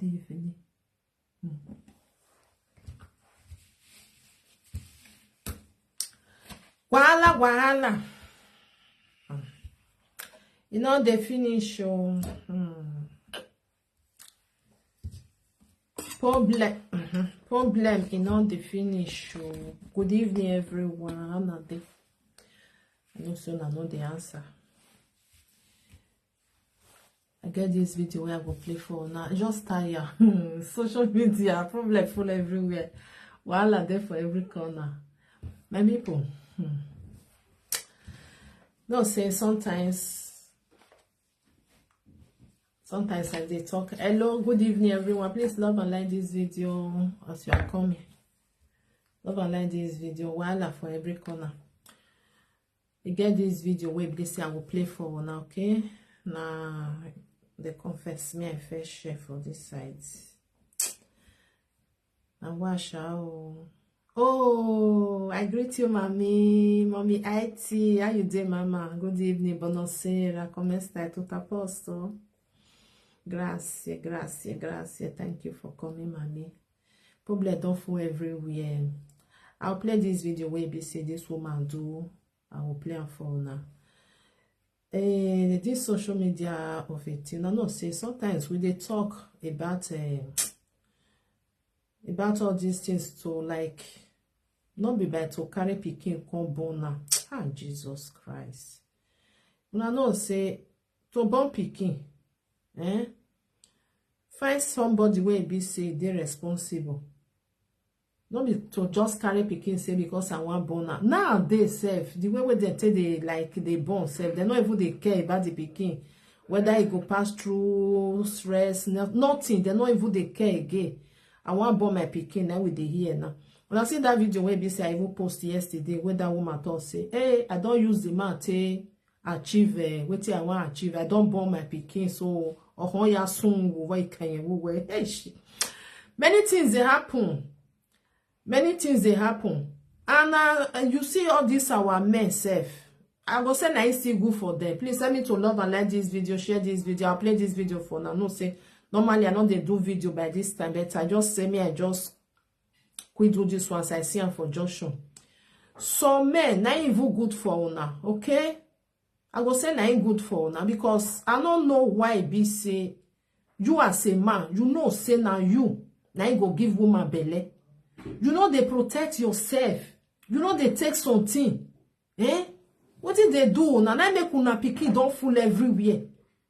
evening. Wahala. You know the finish. Problem. You know the finish. Good evening, everyone. I know soon I know the answer. I get this video where I go play for now. Just tire. Social media problem full everywhere. Wahala there for every corner. My people. No say sometimes as they talk. Hello, good evening, everyone. Please love and like this video as you are coming. Love and like this video. Wahala for every corner. You get this video where this I will play for now, okay? Now they confess me I first share for this side. And wash out. Oh, I greet you, mommy IT. How you doing, mama? Good evening, buonasera. Come stai? Tutto a posto? Grazie. Thank you for coming, mommy. Probably don't fall everywhere. I'll play this video where you say this woman do. I will play for now. This social media of it, you know, say sometimes we they talk about all these things to like not be bad to carry pikin come born now. Ah, Jesus Christ. You know, say to born pikin, find somebody where be say they responsible. Not be to just carry pikin say because I want born now. Nowadays, self the way they take they like they born self, they not even they care about the pikin, whether it go pass through stress, nothing. They not even they care again. I want born my pikin now with the here now. When I see that video where be say I even post yesterday where that woman thought say, hey, I don't use the man to achieve what I want to achieve. I don't born my pikin, so oh ya soon why can you hey many things they happen. And you see all this our men self. I go say nice still good for them. Please send me to love and like this video, share this video. I'll play this video for now. No say normally I know they do video by this time, but I just say me I just quit do this once I see them for Joshua. So men, na even good for una, okay? I go say na good for una because I don't know why be say you as a man, you know say now you na go give woman belly. You know they protect yourself. You know they take something. What did they do? Na make una pikin don't fool everywhere.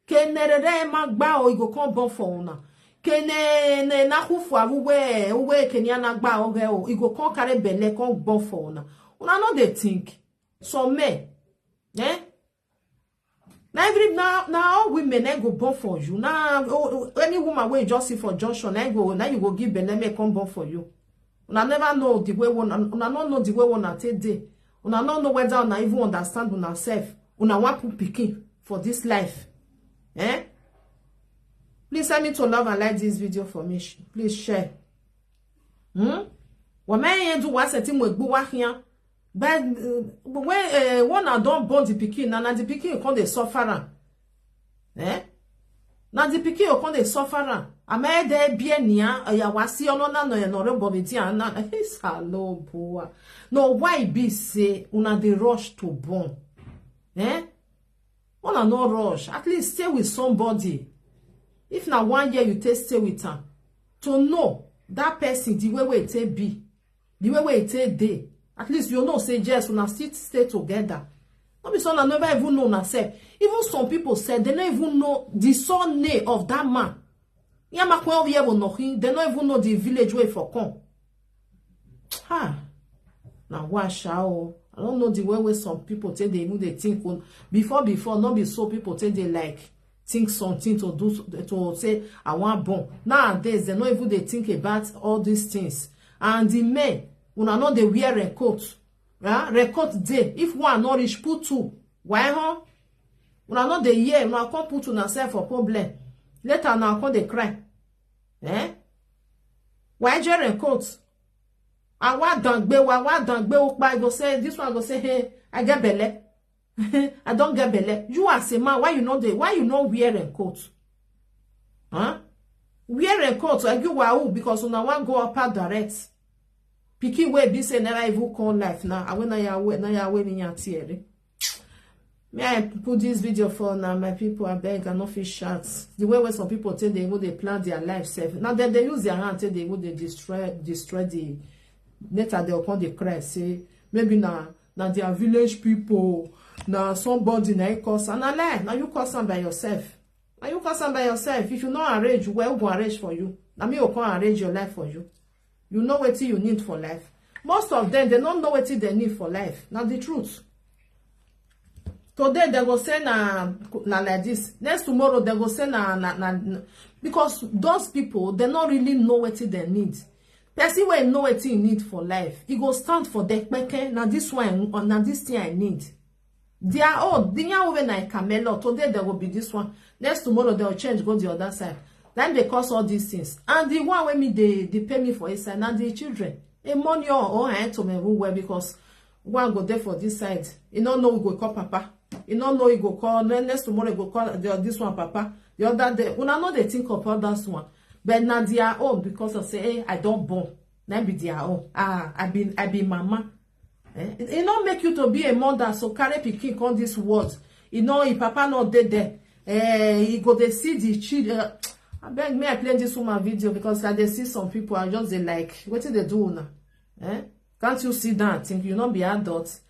Ke nerere magba o go come born for una. Ke ne na hufu uwe ke ni anagba o go come carry belle come born for una. Una no they think. So men, now all women go born for you. Now any woman wey just see for junction now you go give belle make come born for you. Una never know the way una not know the way una take day. Una not know whether una even understand una self. Una want put pikin for this life. Please send me to love and like this video for me. Please share. Woman do what setting with buwa here. But when one don't born the pikin, and the pikin come they suffer. Now the pikin you come they suffer. I made there be near ya wasi ono na no bobiti na his hello boy. No why be say una dey rush to born? Una no rush. At least stay with somebody. If na 1 year you take stay with her, to know that person the way it take be, the way it take day. At least you know say yes, una still stay together. Not be son never even know herself. Even some people said they don't even know the surname of that man. They don't even know the village where for come. Now wash out. I don't know the way where some people take they even they think before not be so people take they like think something to do to say I want born. Nowadays they don't even they think about all these things. And the men una know they wear a coat. Record day. If one not reach put two. Why una know the year una come put on yourself for problem. Later now come they cry. Why wear coat? I want dangbe I go say this one go say hey I get belly. I don't get belly. You as a man why you not wear a coat? wear a coat I give wow because una wan go up direct. Pikin wey be say never even call life now. I when na ya way ni ya tiere. May I put this video for now, my people? I beg and not fish shots. The way some people tell they go they plan their life self. Now then they use their hand till they go they destroy the later they'll come the cry say maybe now their village people now somebody na cause and now you cause them by yourself. Now you cause them by yourself. If you not arrange, well go arrange for you. Now me will come arrange your life for you. You know what you need for life. Most of them they don't know what they need for life. Now the truth. Today they go say na like this. Next tomorrow they go say na because those people they don't really know what they need. Person wey know what he need for life, he go stand for the peke. Now this one or now this thing I need. They are all the young when I camelo. Today there will be this one. Next tomorrow they will change go the other side. Then they cause all these things. And the one when me they pay me for his side and the children. A money or I to me well because one go there for this side. You don't know we go call papa. You don't know you go call next tomorrow you go call this one papa. The other day when I know they think of others one. But now they are own because of say, hey, I don't born. Now be their own. I be mama. It not make you to be a mother. So carry pikin on this world. You know, if papa not dead there, he go they see the children. I beg me I play this woman video because I they see some people are just they like what did they do now? Can't you see that? Think you not be adults?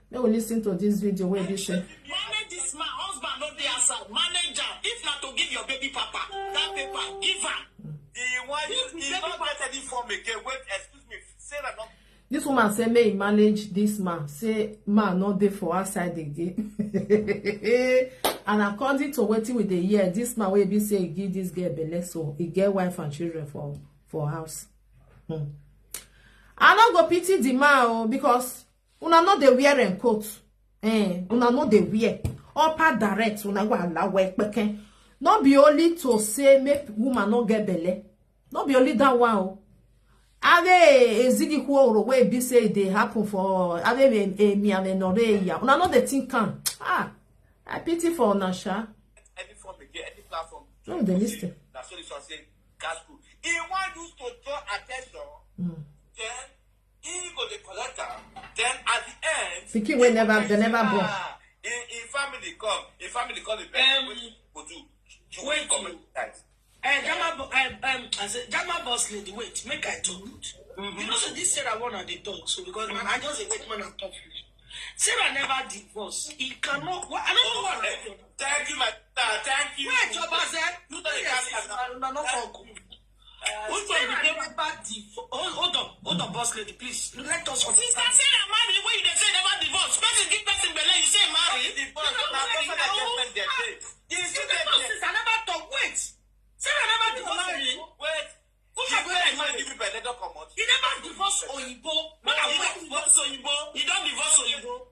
They will listen to this video where they say. Manage this man, husband not the outside. Manager, if not to give your baby papa that paper, give her. He not get any form again. Wait, excuse me, Sarah not. This woman say may he manage this man. Say man not there for outside again. And according to what with the year, this man will be say he give this girl belle so he get wife and children for house. I not go pity the man because una not the wearing coat. Una not the wear. Upper direct una go allow work peke. Not be only to say make woman not get belle. Not be only that one. Ave ezigi kworo wey be say they happen for ave me ave nore ya. Una not the thing can. I pity for Nasha. Any form again, any platform. No, they listen. That's what this one say. Casco. He want you to draw attention. Then he go the collector. Then at the end, thinking we never they never born. In family come the person go do. You wait comment guys. I said, Jama boss lady, wait, make I talk. You know, so this Sarah one of the talk, so because man, I just wait man and talk. Sarah never divorced. He cannot. I don't know what. Thank you, my thank you. Wait, Joba said, you don't not talk. Hold on, boss lady, please. Let us. Sister Sarah marry when you say never divorce. Person give person belle, you say marry. Divorce. I never talk. Wait. Sarah never divorced. Wait. He never divorced Oyibo. When I went divorce Oyibo, he don't divorce Oyibo.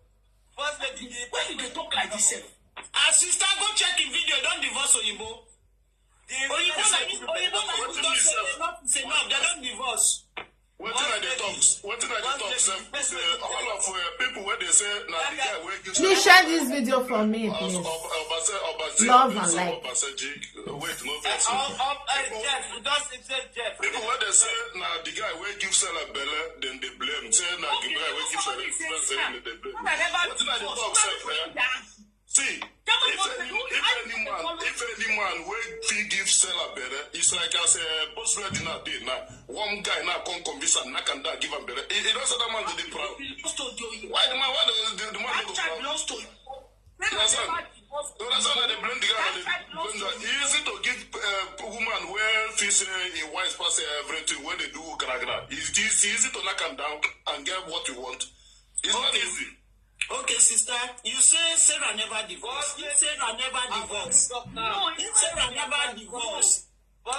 First lady, why did they talk like this? Our sister, go check in video. Don't divorce Oyibo. Oyibo don't say no. They don't divorce. What are the talks? All of people where they say now the guy where you please share this video for me, please. Love and like. Wait, no vex. People where they say now the guy where give Sarah belle, then they blame. Say now the guy where give Sarah belle, then they blame. What are the talks? See, if any man will give Sarah better, it's like I say, boss ready now did now. One guy now come convince and knock and that give him better. It doesn't that man to the problem. Why the man? Why the man go problem? That's how they blame the guy. Easy to give woman where she say a wise person everything when they do gragra. It's easy to knock him down and get what you want. It's not easy. Okay, sister, you say Sarah never divorced. If Sarah never divorced, no, if Sarah never divorced,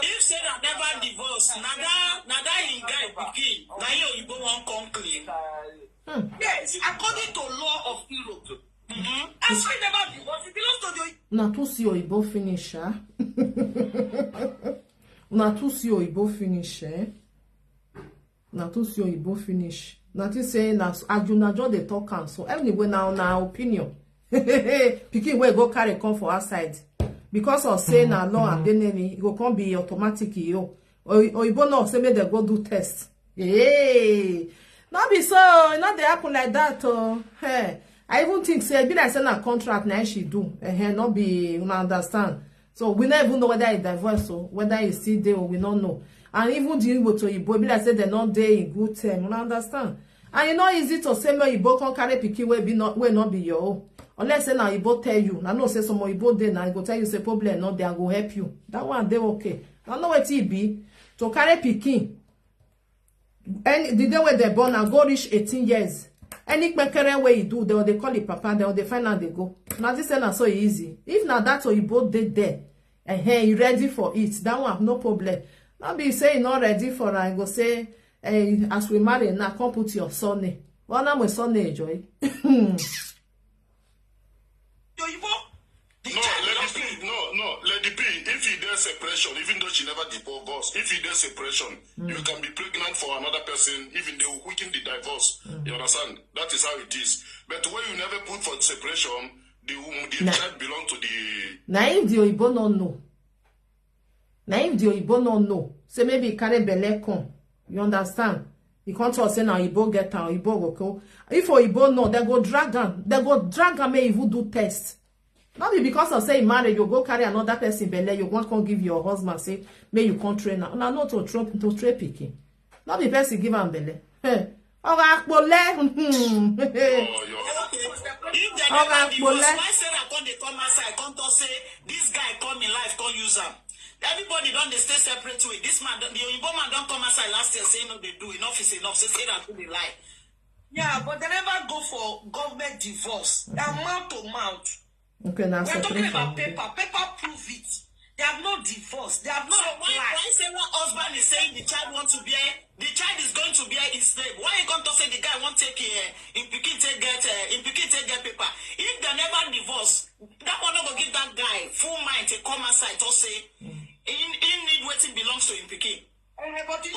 if Sarah never divorced, nada in guy begin. Now you go one come clean. Yes, according to law of Europe. I say never divorced. It belongs to the. Na to see Oyibo finish, Na to see Oyibo finish, Na to see Oyibo finish. Nothing saying as Ajuna just they talk and so anyway now opinion. Pikin wey go carry come for outside. because of saying na law and then it go come be automatic yo. Oyibo no say make they go do test. Hey, not be so, not they happen like that. Hey, I even think say be like say na contract na she do. Not be you understand. So we don't even know whether it's divorce or whether it's still there or we don't know. And even the Igbo to Igbo, be like say they're not there in good term. You understand? And you know easy to say me Igbo can carry pikin will not be your own. Unless say now Igbo tell you, I know say some Igbo there now go tell you say problem not there, go help you. That one they okay. I know what it be to carry pikin. And the day when they born and go reach 18 years. Any kpekere way you do, they call it papa, they find out they go. Now this is not so easy. If now that's what you both did there, and hey, you ready for it, that one no problem. Not be saying not ready for I go say, hey, as we marry now, come put your son name. Well, now my son name, Joy. No, Lady P, if he does separation, even though she never divorced, if he does separation, you can be pregnant for another person, even they will quicken the divorce. You understand? That is how it is. But when you never put for separation, the child belong to the... Now if the Oyibo no know. Now if the Oyibo no know, say maybe carry belle come. You understand? You can't tell say now Oyibo get her, Oyibo go go. If Oyibo no, they go drag am, may even do test. Not be because of say marriage, you go carry another person belle, you want to give your husband, say, may you can't train now. Now not to train pikin. Not the person give am belle. Hey. If they never divorce, why Sarah come they come outside, come to say, this guy come in life, come use him. Everybody don't they stay separate way. This man, the Oyibo man don't come outside last year say no, they do enough is enough. Say Sarah do the lie. Yeah, but they never go for government divorce. They're mouth to mouth. Okay, now we're talking about paper. Paper prove it. They have no divorce. They have no. So why Sarah husband is saying the child wants to bear, the child is going to bear his name? Why you going to say the guy won't take in pikin take get paper? If they never divorce, that one not go give that guy full mind to come outside to say he need waiting belongs to him pikin. But you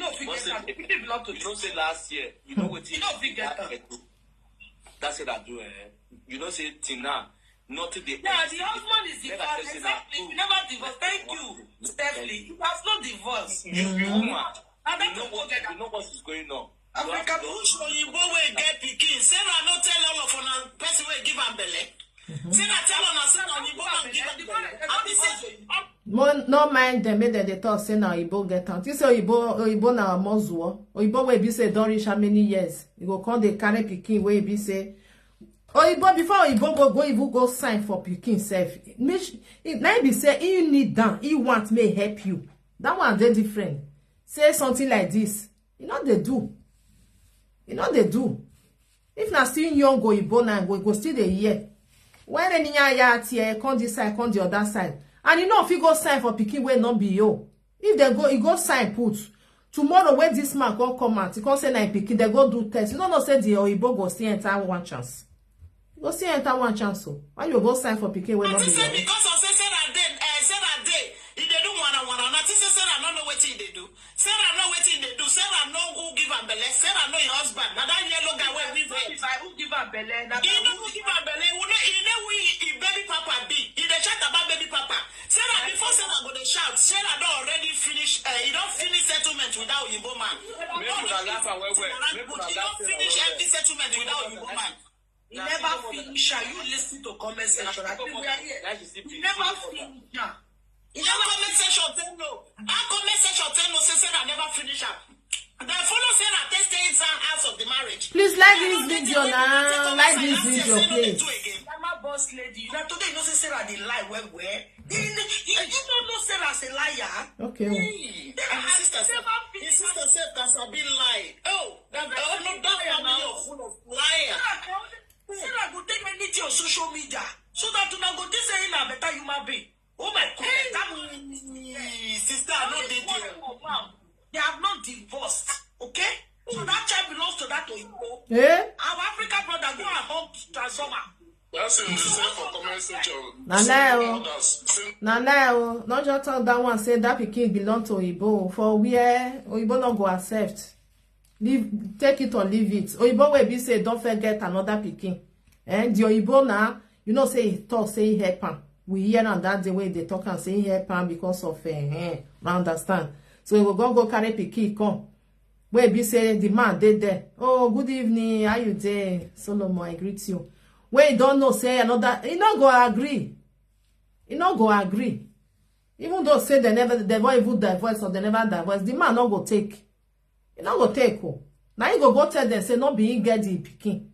know, pikin belong to. You know, say last year, you know what? You know, that's what I do. You know, say Tina. Not the yeah, the husband is divorced. Exactly. We never divorced. Thank you, Stephanie. You have no divorce. You know what is going on. Africa, who show you go away get pikin? Sarah no tell all of on person wey give am belle. Sarah tell on Sarah you go and give am belle. No mind them, make they talk say now Oyibo get out. You say Oyibo na mozuo. Oyibo wey be say don reach how many years? You go come dey carry pikin wey be say. Oyibo before Oyibo go even go sign for pikin self. Now be say you need that. He want may help you. That one they different. Say something like this. You know they do. You know they do. If na still young Oyibo now go still the year. When any ya here come this side, come the other side. And you know if you go sign for pikin wey not be yo. If they go, you go sign put. Tomorrow when this man go come out, he come say na pikin, they go do test. You know say the Oyibo go still enter one chance. Go see enter one chance so. Why you go sign for pikin wey not be young? Because of Sarah day, if they do one. Not say Sarah no know what they do. Sarah know what they do. Sarah know who give her belle. Sarah know your husband. Now that yellow guy wey we who give her belle. He know who give her belle. He know who baby papa be. He dey chat about baby papa. Sarah before Sarah go dey shout. Sarah don already finish. He don't finish settlement without Oyibo man. He don't finish every settlement without Oyibo man. He never finish her. You listen to comment section. I think we are here. He never finish her. In that comment section, tell no. That comment section, tell no. Say Sarah never finish her. Then follow Sarah. Stay inside house of the marriage. Please like this video now. Like this video, please. I'm a boss lady. Now today, you know say Sarah the lie where? You don't know Sarah as a liar. Okay. His sister said that's a big lie. Oh, that family of full of liar. Sarah go take anything on social media so that you not go this say na better human being. Oh my God, sister, no they they have not divorced, okay? So that child belongs to that Oyibo. Yeah. Our African brother go and home transformer. That's in the same for comment section. Now, not just talk that one say that pikin belong to Oyibo for where Oyibo not go accept. Take it or leave it. Oyibo will be say don't forget another pikin. And the Oyibo now, you know say he talk say he help am. we hear on that the way they talk and say help am because of I understand. So we go carry pikin come. Where be say the man dey there. Oh, good evening. How you dey? Solomon, I greet you. Where you don't know say another, he not go agree. He not go agree. Even though say they won't even divorce or they never divorce, the man not go take. He not go take. Oh. Now you go tell them say not be he get the pikin.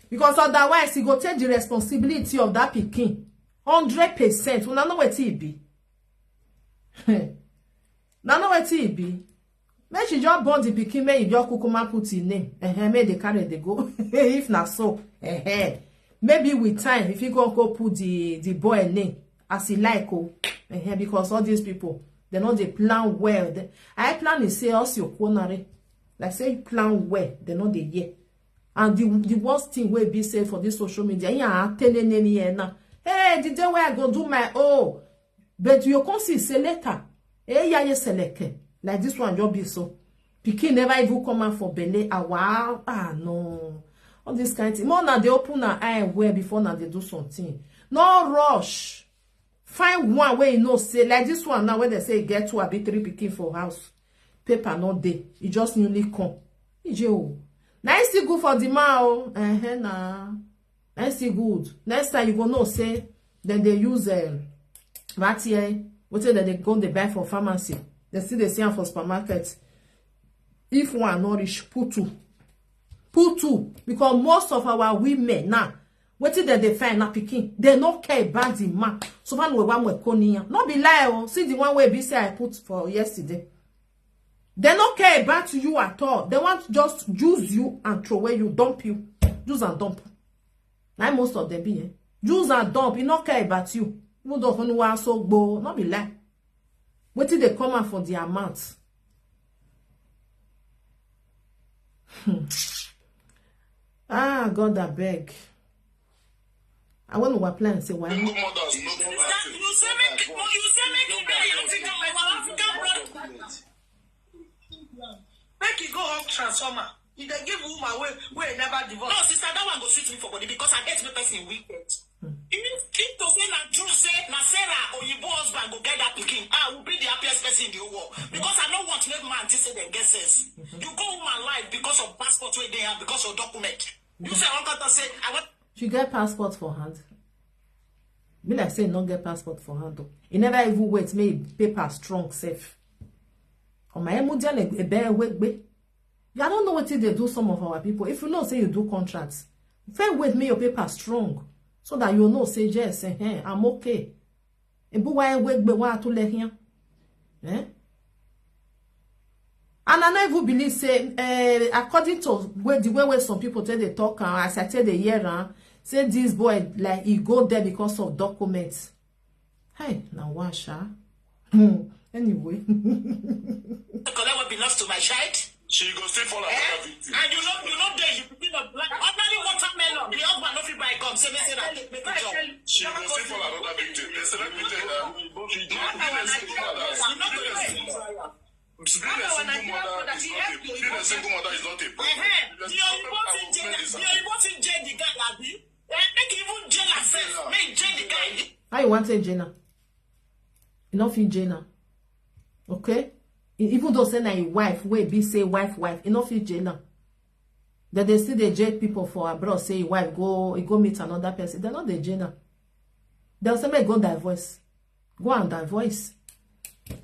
Because otherwise he go take the responsibility of that pikin 100%. Una know what it be. Now know what it be. Make she just born the pikin, make you just kukuma put in name. Make they carry they go. If not so, maybe with time, if you go put the boy name as he like, because all these people, they know they plan well. I plan is say us your corner. Like say you plan well, they know they hear. And the worst thing will be said for this social media, yeah, hey, the day where I go do my but you can see say later, yeah, you select. Like this one just be so. Pikin never even come out for belly. Wow. No. All this kind of thing. More now they open an eye where before now they do something. No rush. Find one way you know say like this one now where they say get 2 or 3 pikin for house. Paper not day. It just newly come. Now still good for the man. Nah. Now still good. Next time you go know say then they use what here. What that they go they buy for pharmacy. They see the same for supermarket. If one not rich, put 2. Put 2. Because most of our women now, what did they find na pikin? They not care about the man. So man we one with konia. Not be lie. See the one way be say I put for yesterday. They not care about you at all. They want to just use you and throw away you, dump you. Use and dump. Like most of them be. Use and dump. He not care about you. Even though you want so go, not be lie. What did they come out for the amount? God, I beg. I want to apply and say why. You say make you go off transformer. You dey give woman where never divorce. No, sister, that one go sweet me for body because I get me person wicked. If to say na true say na Sarah or your husband go get that pikin, I will be the happiest person in the whole world. Because I don't want to make man to say them get sense. You go woman life because of passport where they have, because of document. You say one to say I want. She get passport for hand. Me like say not get passport for hand though. He never even wait make paper strong safe. On my emotion a bear wait. I don't know what they do some of our people. If you know say you do contracts, fair wait make your paper strong. So that you know say yes, I'm okay. And but why wait be want to let here? And I never believe say according to the way some people tell they talk as I tell the year say this boy like he go there because of documents. Hey, now washa. Anyway. Collect what belongs to my child. She go stay for another victim. And you know there you be the black. Ordinary watermelon. The husband no fit buy come. Say me say that make me job. She go stay for another victim. Listen, let me tell you. Being a single mother is not a problem. The important jail the guy abi. Make even jail herself. Make jail the guy. How you want to Jenna? You not fit Jenna. Okay? Even though say na your wife, wey be say wife, you not fit Jenna. That they see the jail people for abroad say your wife go meet another person. They're not the Jenna. They'll say make go divorce. Go and divorce.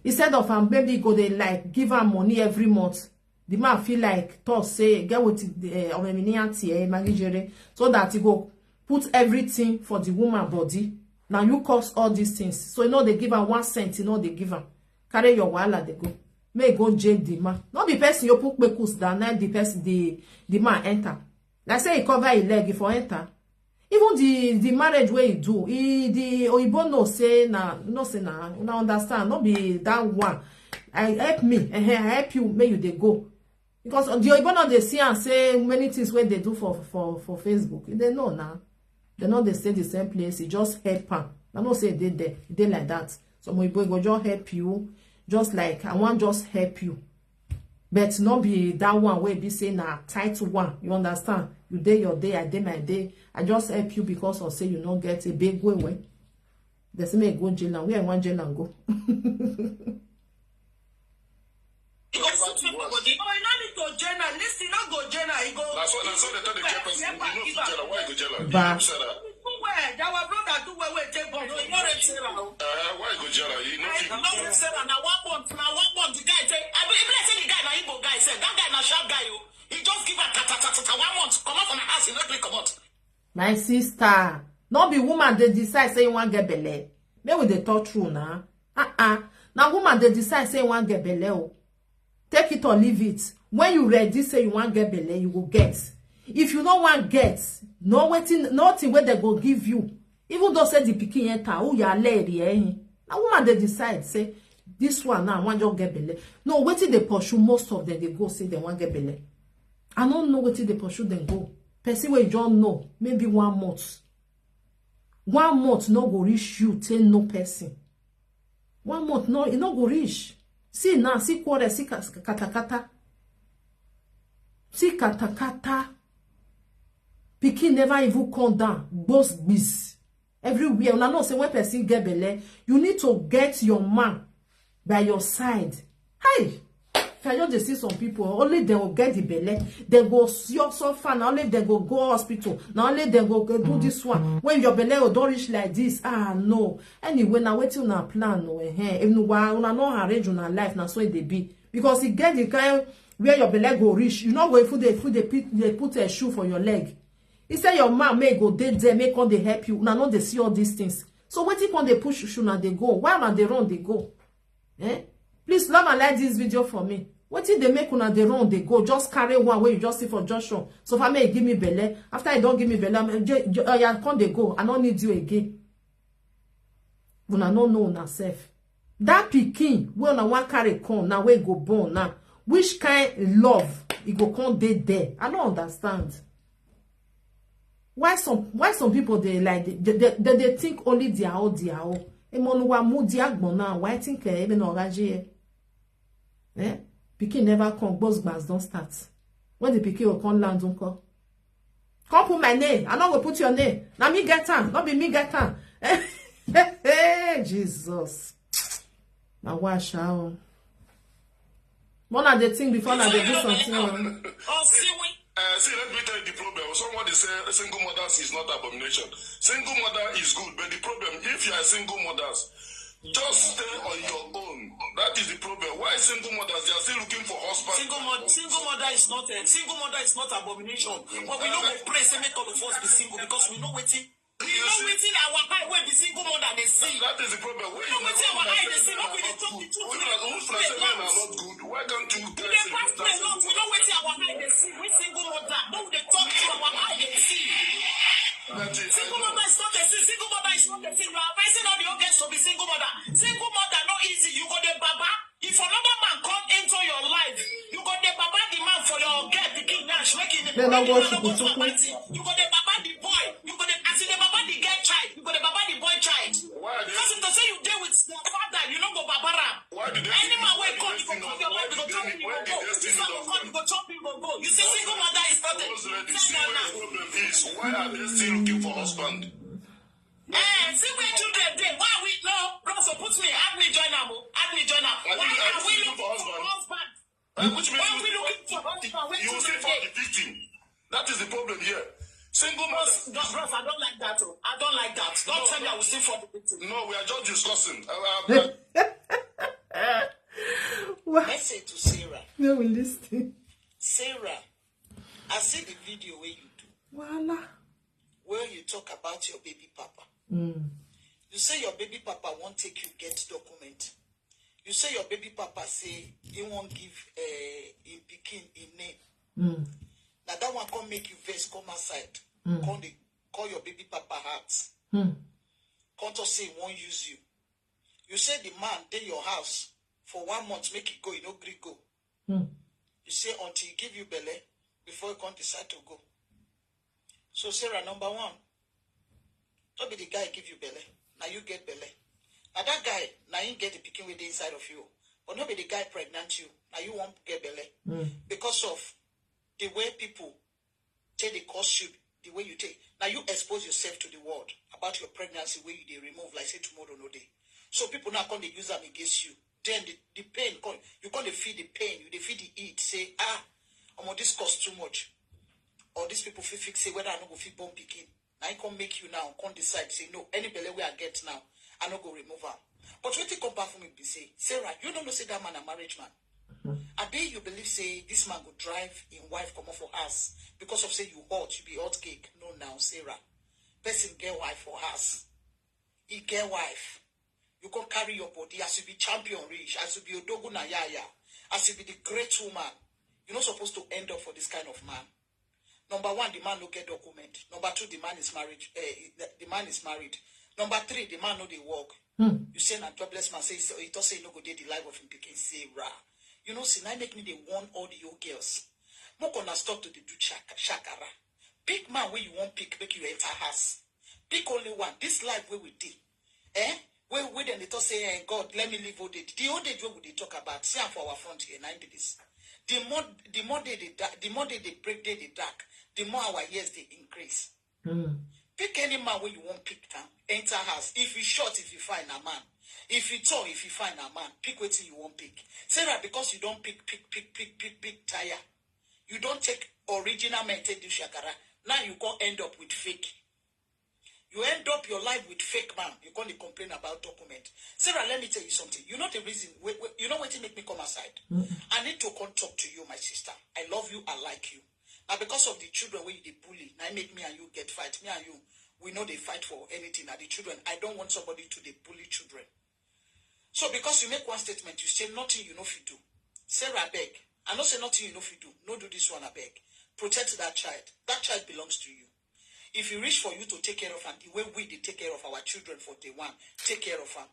Instead of maybe go they like give her money every month. The man feel like toss say get with the so that he go put everything for the woman body. Now you cost all these things. So you know they give her 1 cent, you know they give her. Carry your wahala they go. May go jail the man. Not the person you put bekus down, not the person the man enter. Like say he cover his leg if you enter. Even the marriage way you do, the Oyibo no say na understand, not be that one. I help me, I help you, may you they go. Because the Oyibo no they see and say many things where they do for Facebook. They know now. They know they stay the same place. It just help her. I don't say they like that. So Oyibo go just help you. Just like I want just help you. But not be that one where be saying na tight one. You understand? You day your day, I day my day. I just help you because of say you don't get a big way. There's me go jail and where I want jail and go. You go put everybody. Oh, you don't need to journal. Listen, not go journal. You go. That's what they tell the gay person. You know, Fujela, why you go jail? You But- know, Sarah. Our brother do where we take bomb. You know it, Sarah. Why you go jail? You know, You know it, Sarah. Now 1 month. The guy say, I mean, if let's say the guy, now Igbo guy said, that guy, now sharp guy, he just give a 1 month. Come out from the house, he not come out. My sister, not be woman they decide say you want get belle. Maybe they talk true now. Now woman they decide say you want get belle. Oh. Take it or leave it. When you ready say you want get belle, you will get. If you don't want get, no waiting, nothing where they go give you. Even though say the pikin enter, oh ya lady eh. Now woman they decide say this one now want just get belle. No, waiting they pursue most of them they go say they want get belle. I don't know waiting they pursue them go. Person where you don't know, maybe 1 month. 1 month no go reach you, tell no person. 1 month no, it no go reach. See now, see quarter, see katakata. See katakata. Pikin never even come down. Both bis. Everywhere. Una know say when person get belle, you need to get your man by your side. Hey! Can you see some people, only they will get the belle, they go so far, now only they go hospital, now only they go do this one. When your belle don't reach like this, no. Anyway, now wait till na plan, no, if you not arrange on life, now so they be. Because it get the kind where your belle go reach, you not go if they put a shoe for your leg. He said your man may go dead there, make on they help you, now not they see all these things. So what if when they push shoe, now they go? Why when they run, they go? Please love and like this video for me. What if they make una they run, they go? Just carry one where you just see for Joshua. So if I may give me belle, after I don't give me belle, I can't they go. I don't need you again. But I don't know yourself. That pikin, when I want carry con, now where go born now. Which kind of love it go come there? I don't understand. Why some people they like they think only their own. Emonuwa mudi agbona. Why think even orange? Pikin never come, boss bars don't start. When the pikin will come land, don't call. Come put my name. I'm not gonna put your name. Now me get her. Not be me get her. Hey, Jesus. Now watch out. One of the things before now they do something. See, let me tell you the problem. Somebody say single mothers is not abomination. Single mother is good, but the problem, if you are single mothers, just stay on your own. That is the problem. Why single mothers? They are still looking for husbands. Single mother is not abomination. But we don't go pray say make all of us be single because we know waiting. We know waiting our eye where the single mother they see. That is the problem. We know waiting our eye they see. Not we dey talk the truth. Who's say men are not good? Why can't you? We dey pass the lot. We know waiting our eye they see. We single mother. No, we dey talk to our eye they see. Single mother is not the see. Single mother is not the thing. You are facing all the audience to be single mother. Single mother not easy. You go the baba. If another man come into your life, you go the baba the man for your girl the king nash making the Then I watch you go to a party. You go the baba the boy. You go the as in the baba the girl child. You go the baba the boy child. Because if they say you deal with your father, you don't go babara. Any man where come, you go come your wife, you go chop him, you go go. This one will come, you go chop him, you go go. You say single mother is not the problem is why are they still looking for husband? See where children dey. Why we no? So put me, add me join am. Add me join am. Why are we looking for husband? Which means Why are we looking for husband? you will say for the victim. That is the problem here. Single mothers. Bros, I don't like that. I don't like that. Don't tell me I will still for the victim. No, we are just discussing. Message to Sarah. No, we listen. Sarah, I see the video where you do. Wahala. Where you talk about your baby papa. You say your baby papa won't take you get document. You say your baby papa say he won't give him pikin in name. Now that one come make you vex, come outside. Call your baby papa heart. Come to say he won't use you. You say the man dey your house for 1 month, make it go, you no gree go. You say until he give you belle before you can decide to go. So Sarah, number one, don't be the guy give you belle. Now you get belle. Now that guy, now you get the pikin with the inside of you. But not be the guy pregnant you. Now you won't get belle. Because of the way people take the costume the way you take. Now you expose yourself to the world about your pregnancy where you they remove, like say tomorrow no day. So people now come they use them against you. Then the pain, you can't feel the pain, you feel the heat, say, this costs too much. Or these people feel fix say whether I not go feel bomb picking. Now I can't make you now, can't decide, say no, any belly where I get now, I not go remove her. But when they come back for me, be say, Sarah, you don't know say that man a marriage man. I bet you believe say this man go drive in wife come off for us because of say you hot, you be hot cake. No now, Sarah. Person get wife for us. He get wife. You can carry your body as you be champion rich, as you be Odogu na yaya, as you be the great woman. You're not supposed to end up for this kind of man. Number one, the man no get document. Number two, the man is married. The man is married. Number three, the man no they work. You say na jobless man say he don't say no go date the life of him picking Sarah. You know, see, now make me they warn all the old girls. More gonna stop to the do shakara. Pick man where you want pick, make you enter house. Pick only one. This life where we did. Where then they talk say, God, let me live old age. The old age where would they talk about? See for our front here, 90 days. The more they break day the dark, the more our years they increase. Pick any man where you want pick down. Enter house. If you short, if you find a man. If you tall, if you find a man, pick what you won't pick. Sarah, because you don't pick tire. You don't take original men take the shakara. Now you can't end up with fake. You end up your life with fake man. You're going to complain about document. Sarah, let me tell you something. You know the reason. You know what to make me come aside? I need to come talk to you, my sister. I love you. I like you. Now because of the children where you they bully, now make me and you get fight. Me and you, we know they fight for anything. Now the children, I don't want somebody to they bully children. So because you make one statement, you say nothing you know if you do. Sarah, I beg. I don't say nothing you know if you do. No do this one, I beg. Protect that child. That child belongs to you. If you reach for you to take care of her, the way we did take care of our children for day one, take care of her.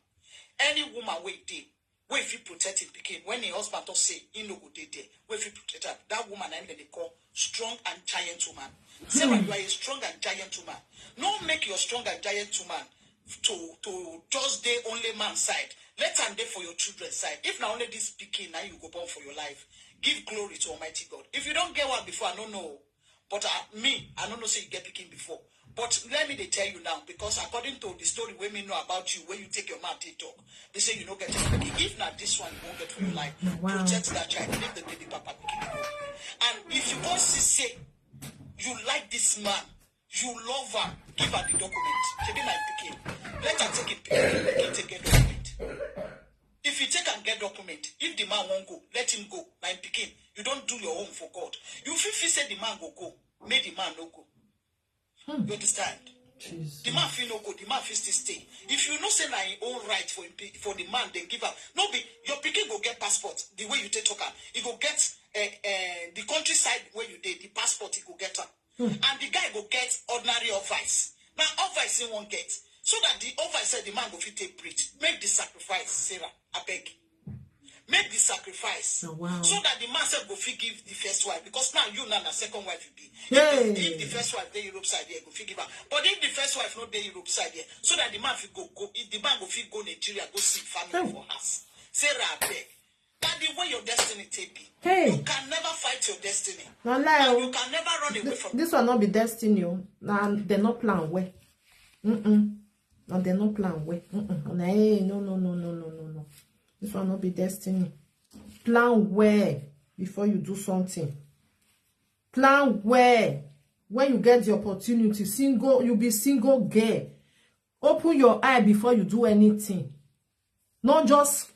Any woman where did, where if you protect him, became when the husband don't say he no go dey there, where if you protect her, that woman I they call strong and giant woman. Sarah, you are a strong and giant woman. No make your strong and giant woman to just day only man side. Let them there for your children's side. If not only this speaking, now you go born for your life. Give glory to Almighty God. If you don't get one before, I don't know. But I don't know say you get picking before. But let me tell you now, because according to the story women know about you, when you take your man to talk, they say you don't get picking. If not this one, you won't get for your life. Wow. Protect that child. Leave the baby papa picking. And if you also say you like this man, you love her, give her the document. She didn't like picking. Let her take it, take get document. If you take and get document, if the man won't go, let him go. Like picking, you don't do your own for God. You feel say the man go, make the man no go. You understand? Jesus. The man feel no go, the man feel still stay. If you know say na his own right for the man, then give up. No be your picking go get passport. The way you take talk, he go get the countryside where you did the passport. He go get her, and the guy go get ordinary advice. Now advice he won't get. So that the advice said the man go fit take preach. Make the sacrifice, Sarah. I beg. Make the sacrifice. Oh, wow. So that the man said go fit give the first wife. Because now you now the second wife will be. If the first wife they Europe side here, go fit give her. But if the first wife not they Europe side here, so that the man fit go, if the man go fit go Nigeria, go see family for us. Sarah, I beg. That the way your destiny take be. You can never fight your destiny. No lie. You can never run away from this. Will not be destiny. Now they not plan way. No, they no plan way. No. This will not be destiny. Plan where before you do something. Plan where when you get the opportunity. You be single girl. Open your eye before you do anything. Not just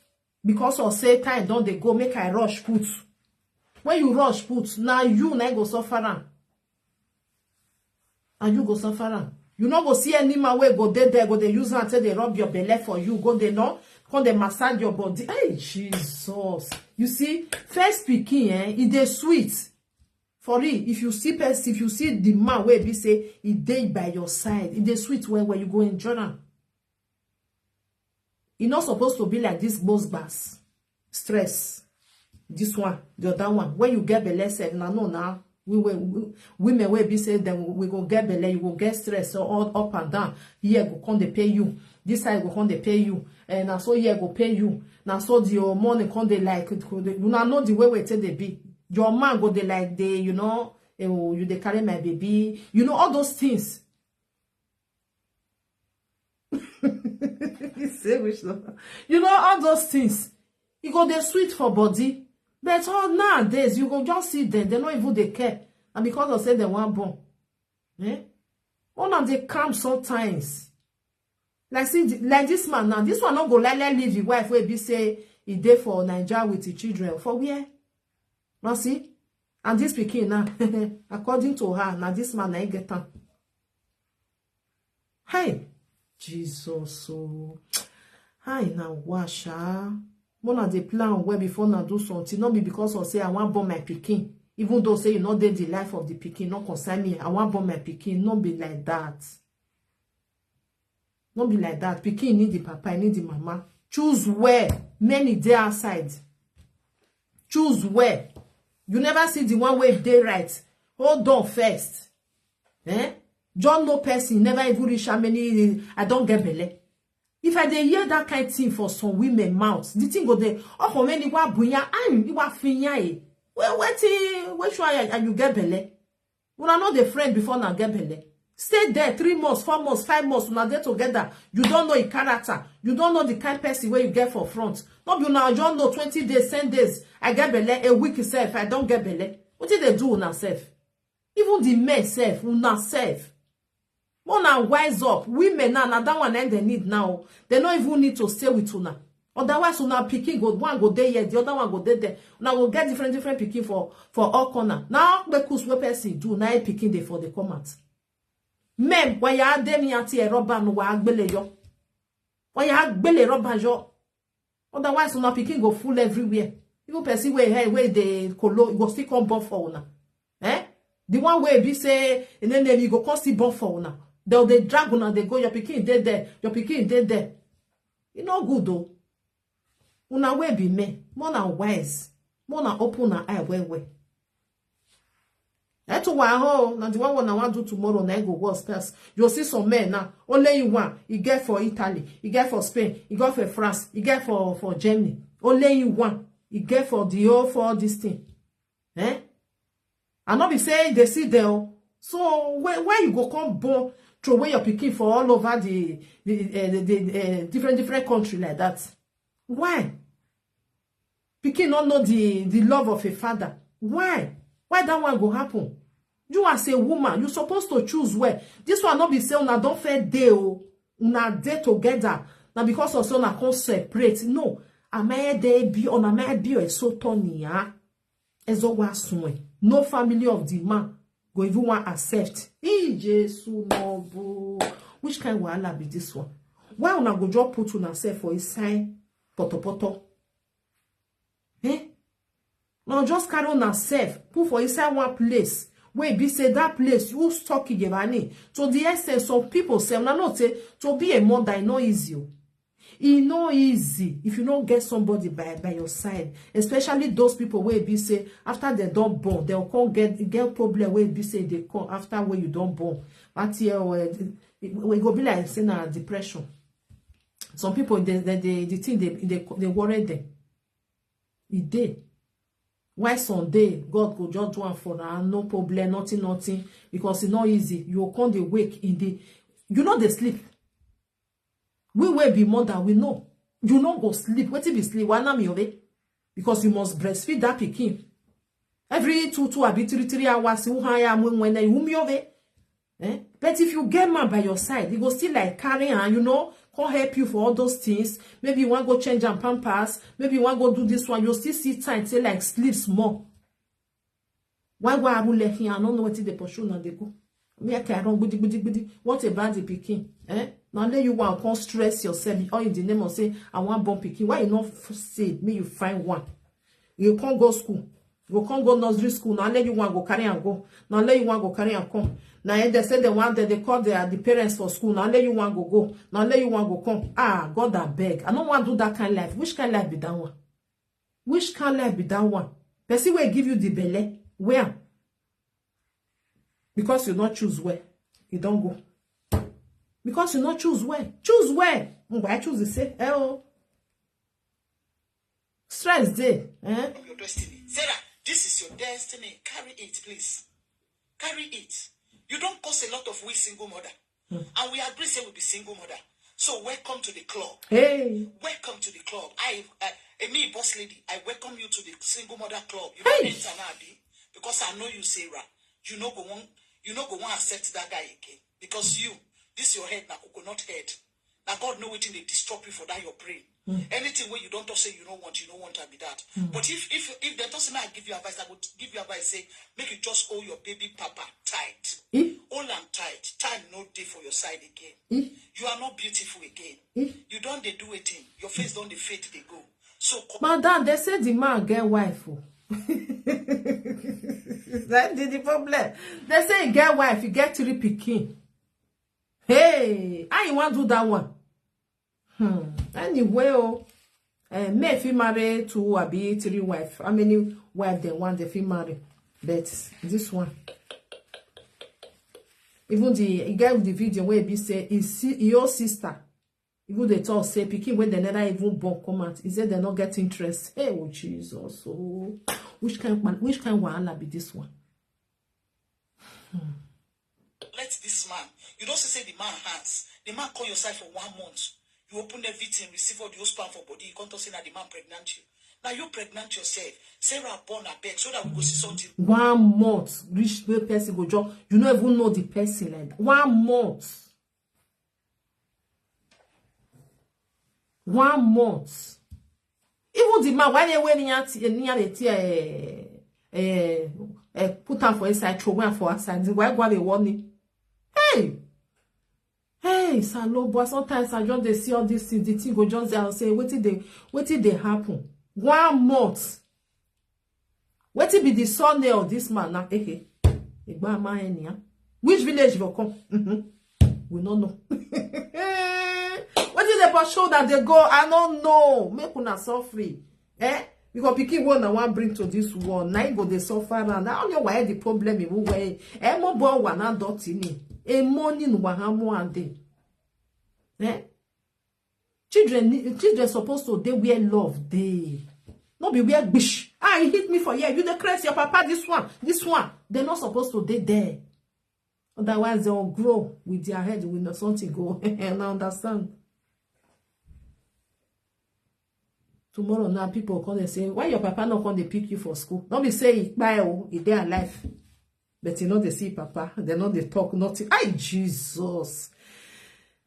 because of say time don't they go make I rush put. When you rush put, now you go suffer. And you go suffer. You not go see any man where go there, go they use until they rub your belly for you. Go they no, come they massage your body. Hey, Jesus. You see, first speaking, it is sweet. For it, if you see the man where we say he day by your side, it is sweet where you go enjoy them. It's not supposed to be like this boss bass. Stress. This one, the other one. When you get belly said, now. Women will be said then we go get belly, you go get stress so all up and down. Here go come they pay you. This side go come they pay you. And now so here go pay you. Now so your money come they like you know the way we take they be. Your man go they like they oh, you dey carry my baby, you know, all those things. You know, all those things. You go dey sweet for body. But all nowadays, you go just see them. They don't even they care. And because of say they want born. One of they come sometimes. Like see, like this man now. This one not go like leave his wife where be say he dey for Nigeria with the children. For where? Now see? And this pikin now, according to her, now this man I get am. Hey, Jesus, so hi now washa. One of the plan where before now do something, not be because of say I want born my pikin. Even though say you know the life of the pikin, not concern me. I want born my pikin, not be like that. Not be like that. Pikin need the papa, need the mama. Choose where. Many day outside. Choose where. You never see the one way they right. Hold on first. John no person never even reach how many I don't get belly. If I dey hear that kind of thing for some women mouths, the thing go there. Oh, for many wa bunya, you wa finya e. Where sure and you get belly? When I know the friend before now get belly. Stay there 3 months, 4 months, 5 months. When there together, you don't know your character. You don't know the kind of person where you get for front. Not you now don't know 20 days, 10 days. I get belly a week itself. I don't get belly. What did they do on self? Even the men self, una self. Una wise up. Women now, that one end they need now. They don't even need to stay with una. Otherwise, una picking go one go there, the other one go there. Now we'll get different picking for all corner. Now because what person do now picking they for the comment. Même when you are demi anti roba no wa agbele yo. When you agbele roba yo. Otherwise, una picking go full everywhere. Even person where they colo go still come born for una. The one where be say and then you go come still born for una. They drag una, they go your picking dead there, your picking dead there. You know good though. Una way be me, more na wise, more na open na eye well. That's why now the one I want to do tomorrow na go worse class. You'll see some men now. Only you one. You get for Italy, you get for Spain, you get for France, you get for Germany. Only you one. You get for the whole for this thing. And not be saying they see there. So where you go come born throw away your picking for all over the different country like that. Why? Picking not know the love of a father. Why? Why that one go happen? You as a woman, you supposed to choose where. This one not be saying una don't fair day o. Una day together. Now because of so na can't separate. No. Am there be on a be a so tony ya. Ezo wa sunwe. No family of the man go even want accept. Jesus no boo. Which kind of wahala be this one? Why una go just put una self for a sign poto? Now just carry on self, put for inside one place. Where be say that place you stuck in your. So the essence some people say, now not say to be a mother is not easy. It's not easy if you don't get somebody by your side, especially those people where be say after they don't born, they'll come get problem where be say they come after where you don't born. But here we go be like saying a depression. Some people they think they worry them. It did. Why Sunday God go just do one for now, no problem, nothing, because it's not easy. You can't dey wake in the, you know they sleep. We will be mother, we know. You not go sleep. What if you sleep? Why not me of it? Because you must breastfeed that pikin. Every 2 or 3 hours, you hire when you me of it. But if you get man by your side, he go still like carry on, you know, can't help you for all those things. Maybe you want to go change and pampers. Maybe you want to go do this one. You'll still sit tight, say like sleep small. Why go I will here? I don't know what they pursue now they go. Me I can't run goody. What about the pikin? Now let you want to stress yourself all in the name of say I want born pikin. Why you not say me you find one? You can't go school. You can't go nursery school. Now let you want to go carry and go. Now let you want to go carry and come. Now they say the one that they call the parents for school. Now let you want to go. Now let you want to go come. Ah, God I beg. I don't want to do that kind of life. Which kind of life be that one? Which kind of life be that one? Person will give you the belly. Where? Because you not choose where. You don't go. Because you not choose where. Choose where. I choose to say, oh. Stress day. Your destiny. Sarah, this is your destiny. Carry it, please. Carry it. You don't cause a lot of we single mother. And we agree say we be single mother. So welcome to the club. Hey. Welcome to the club. Me, boss lady, I welcome you to the single mother club. You don't enter now, because I know you, Sarah. You know go one accept that guy again. Because this your head, now coconut head. Now God know it in the disturb you for that your brain. Anything where you don't say you don't want to be that. But if the person I give you advice, I would give you advice, say, make you just hold your baby papa tight. Hold him tight. Time no day for your side again. You are not beautiful again. You don't they do it in. Your face don't they fade, they go. So Madam, they say the man get wife. That's the problem. They say he get wife, he get 3 pikin. Hey, how you want to do that one? Anyway, may if he marry 2 or be 3 wife. How many wife they want if he marry? But this one. Even the guy with the video where he say your sister. Even they talk say pikin when they never even born come out. He said they not get interest. Hey, oh Jesus! Oh, which kind wahala be this one? Let this man. You don't say the man hands. The man call your side for 1 month. You open everything, receive all the sperm for body. You can't say that the man pregnant you. Now you pregnant yourself. Sarah born a beg so that we go see something. 1 month, rich person go job. You don't even know the person like that. 1 month. 1 month. Even the man, why they wearing put on for inside, throw one for outside. Why go they warning? Hey, Salo, but sometimes I just they see all these things. The thing go just there and say, what did they happen? 1 month. What be the son of this man now? Which village will come? We don't know. What is the show that they go? I don't know. Make una suffer. Because pikin one bring to this world. Now you go they suffer and I don't know why the problem is way. Mo boy wana dot in it. Money no wahamo and children supposed to they wear love they. Not be wear bish. He hit me for yeah. You the crazy your papa this one. They're not supposed to they there. Otherwise they'll grow with their head with something go and I understand. Tomorrow now people come and say, why your papa not come to pick you for school? Don't be saying bye he they alive. But you know they see papa, they know they talk nothing. Ay Jesus.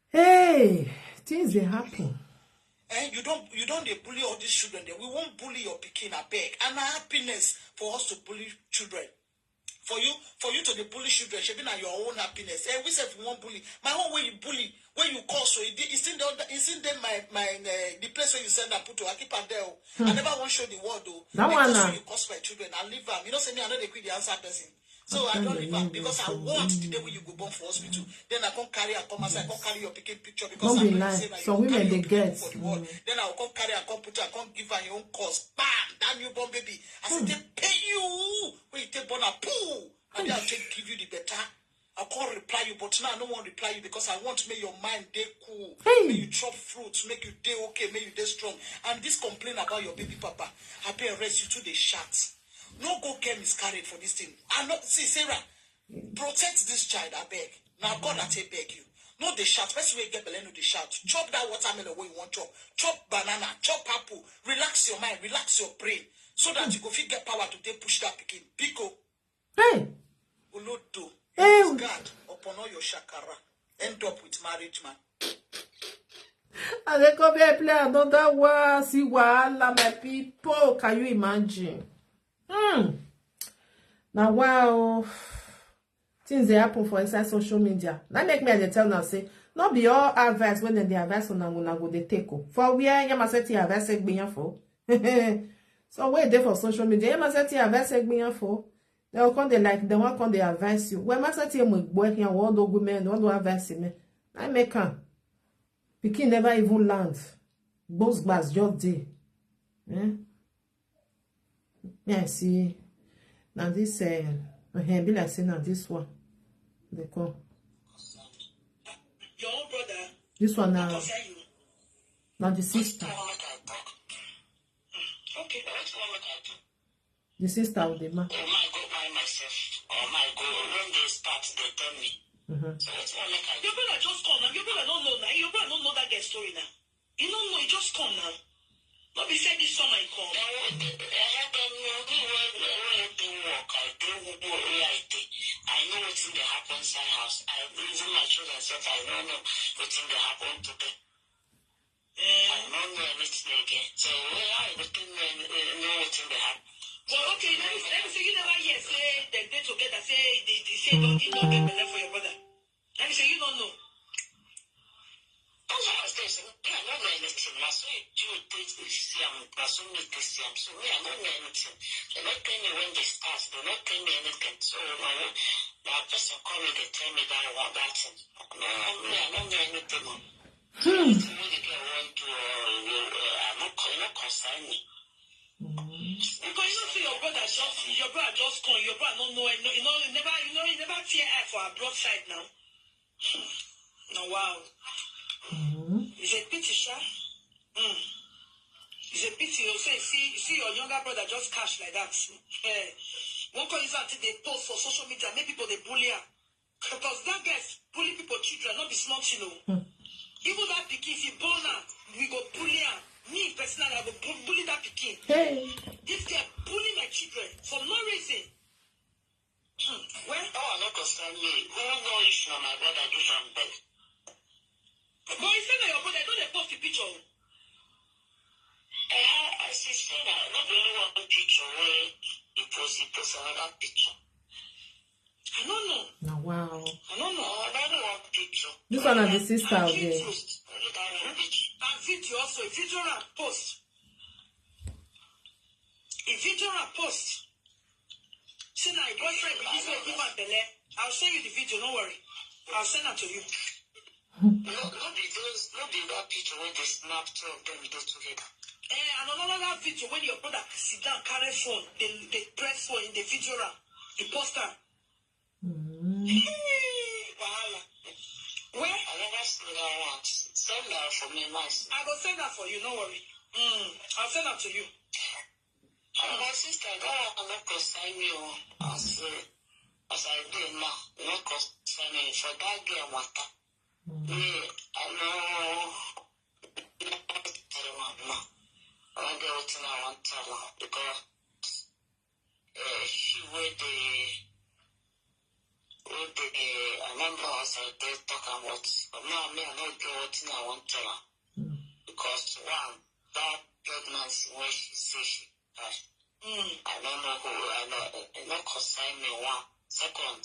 Hey, things they happen. You don't they bully all these children there. We won't bully your pikin a beg. And our happiness for us to bully children. For you to the bully children, should be now your own happiness. We said we won't bully. My own way you bully, when you call so it's in there the place where you send and put to I keep her there. I never want to show the word though. That one you cost my children, I leave them. You know say me, I know they quit the answer person. So I don't leave them because I want the day when you go born for hospital. Then I can't carry and come outside, I can't carry your picture because I'm not saying that so women they get for the world. Then I'll come carry and come put her, I can't give her your own cost. Bam! That newborn baby. I said they pay you when you take born a poo. And then I'll give you the better. I can't reply you, but now I don't want to reply you because I want to make your mind day cool. Make you chop fruits, make you day okay, make you day strong. And this complaint about your baby papa, I pay arrest you to the shots. No go get miscarried for this thing. I not see Sarah. Protect this child, I beg. Now God I take beg you. No the shout. Best way get beleno the shout. Chop that watermelon where you want chop. Chop banana, chop apple. Relax your mind, relax your brain. So that you go fit get power to push that picking. Pico. Hey. Olodo. Hey. God upon all your shakara. End up with marriage, man. And they come here play another one. See Wahala, my people. Can you imagine? Now wow. Things they happen for inside social media. That make me tell now say, not be all advice when they advice on go they take. For where you must say advice for. So where they for social media, you must say advice for. They'll come they like they want come they advise you. When must say my boy here all the women don't advise me. I make her. Pikin never even land. Both bars just there. Yeah, see. Now this be like saying now this one. They call. Your own brother. This one now. Now the sister. Okay, that's what I do. The sister of the man. Or my go by myself. Or my go when they start, they tell me. So that's what like Your brother just come now. Your brother don't know now. Your brother don't know that girl story now. You don't know, he just come now. Not be said this summer he come. I had them do work. I do like it. I know what's in the happen inside house. I even my children said I don't know what's in the happen today. I don't know anything again. So I don't know what's in the happen. Well, okay, let me say you never hear say they together say they say don't get better for your brother. Let me say you don't know. That's what I was saying. I don't know anything. I saw you take this yam. I saw me this yam. So me, I don't know anything. They're not telling me when they start. They're not telling me anything. So that person call me, they tell me that I want that thing. No, me, I don't know anything. So anything when the girl want to, I'm not concerned me. Because you know, see your brother just come. Your brother don't know. He never tear eye for our blood side now. No, wow. It's a pity, Sha. It's a pity. You say, see your younger brother just cash like that. One call is until they post for social media, make people they bully her. Because that guy's bully people, children, not be smart, you know. Even that pikin, if he born her, we go bully her. Me personally, I go bully that pikin. Hey. This guy bully my children for no reason. Well, I'm not concerned me. Who knows if my brother do something? But you say that your brother don't they post the picture. I say that not the only one picture where he post another picture. I don't know. Now, wow. I don't know. Another one picture. This one is the sister of the. And video also. If video and post. If video and post. See now, your boyfriend will give you a give belly. I'll send you the video. Don't worry. I'll send that to you. No, be that picture when they snap two of them go together. And another video when your brother sit down, carry phone, they press phone in the video round. The poster. Wahala. Where? I never seen that one. Send that for me, nice. I will send that for you, no worry. I'll send that to you. My sister, that one not concern me as I do now. Not concern me for that girl matter. I know. I don't get what I want to tell her because she would I remember as I did talk about, but now I don't get what I want to tell her because one, that pregnancy when she says she has, I don't know who, I know concern me one. Second,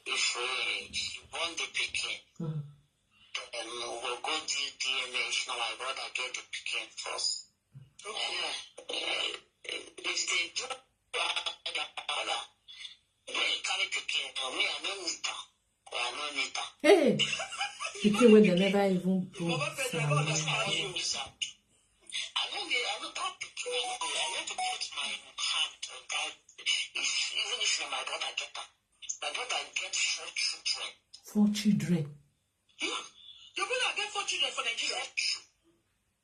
if she born the pikin, and we'll go do DNA if now my brother get the pikin first. If they do they carry pikin for me, I don't need that. I don't need that. Hey! Pikin when they never even go. I don't that pikin. I want to put my hand on that. Even if my brother get that, my brother get 4 children. 4 children. Your brother get 4 children for Nigeria.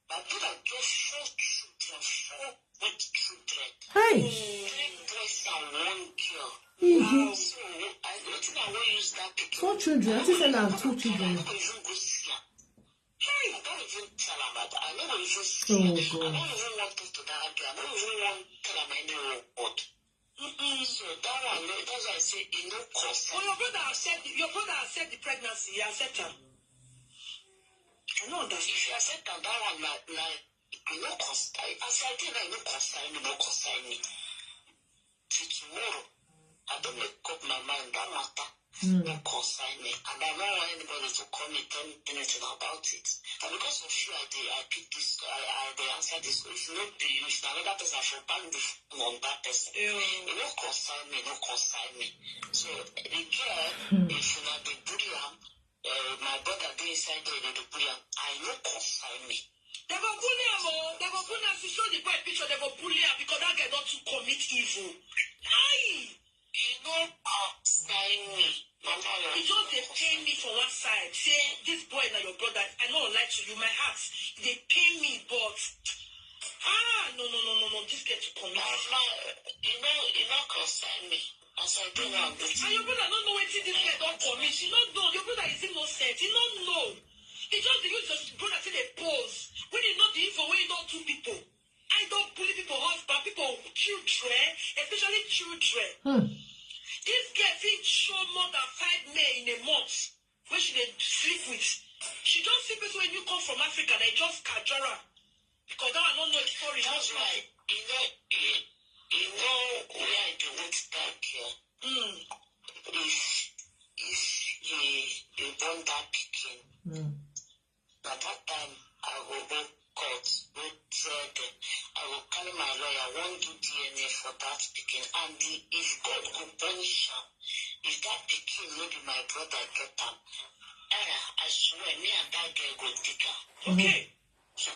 My brother get 4 children, 4 good children. Hey! 3 boys and 1 girl. Mm-hmm. So I don't think I will use that picture. 4 children. I just said I have 2 children. I don't even go see her. Hey, I don't even tell her about that. I never even see Oh, her. God. I don't even want to do that girl. I don't even want to tell her any word. So that one, that's why I say, you know, cost. Well, your brother accept the pregnancy. He accept her. I know that. If you accept that one, like, you know, cost. I said, I know concern me. Till tomorrow, I don't make up my mind that matter. No concern me. And I don't want anybody to come and tell me anything about it. And because of you, I picked this, I answered this. If you don't be used, another person, I should ban the phone on that person. You don't concern me. So, the girl, if you not the bully, my brother be inside there, the bully, I don't concern me. They go bully him, they go bully him. To show the boy picture, they go bully him because that guy don't to commit evil. Aye! You don't concern me. He just they pay me for one side. Say, this boy is not your brother. I don't lie to you. My heart, they pay me, but no. This get to commit. concern me. As I don't know. And your brother don't know what this guy done for me. She don't know. Your brother is innocent. He don't know. He just use his brother to the pose. When he not the info, when he don't two people. I don't bully people, husband, people, children, especially children. This girl think show more than 5 men in a month. When she dey sleep with. She just see people when you come from Africa, they just kajara. Because now I don't know the story. That's right. You know where I do with that girl. If you done that picking, at that time I will go court, go tell them, I will carry my lawyer, won't do DNA for that picking. And if God could punish her, if that picking will be my brother get them, I swear me and that girl go dig her. Okay. So,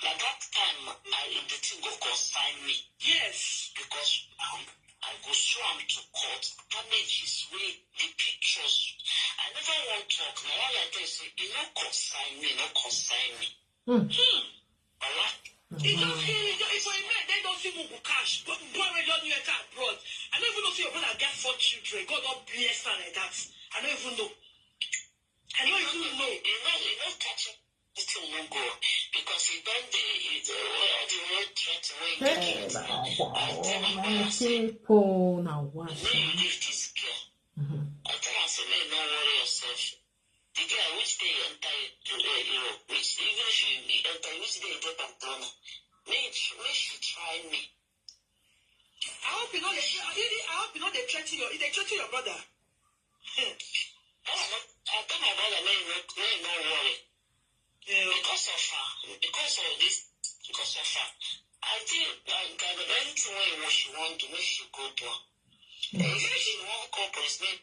at that time, the thing go consign me. Yes. Because I go show him to court, damages with the pictures. I never want to talk. Now all I tell you say, you don't consign me, not consign me. Alright? If for a man, they don't see who go cash. But boy, we don't know it abroad. I don't even know if your brother get 4 children. God don't bless her like that. I don't even know. I don't even know. You know, catching this thing won't go. Because he done the whole threat away. People now what? When you leave this girl, I tell her, say, man, don't worry yourself. The girl, which day you enter to Europe, even if you enter, which day you get back Bron, may she try me. I hope you know they threaten your brother. I tell my brother, no worry. Because of her. I think that anything what she want to make she go do. If she want call police, make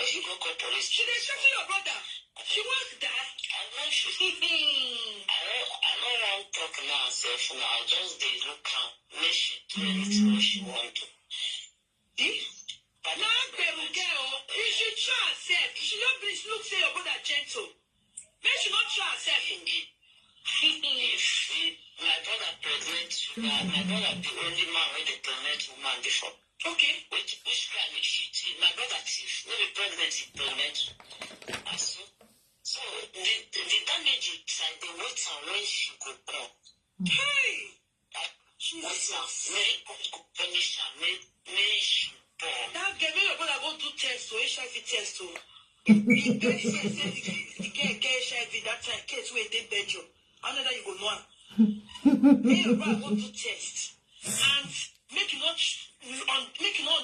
she go call police. She dey threaten your brother. She wants that. I know she. I don't want to talk now. Self now. I just dey look her. Make she do anything what she want to. But now, baby girl, you should try herself. She don't please look say your brother gentle. Make she not try herself indeed. If my brother pregnant, my brother the only man with the pregnant woman before. Okay. Which crime is she? My brother thief. No be pregnant, he pregnant. So the damage is like the wait and when she go born. Hey! Jesus. May punish her. May she born. That girl, your brother go do test to HIV test to. The girl get HIV that time case where they bed you. I know that you go know. May your brother go do test and make you not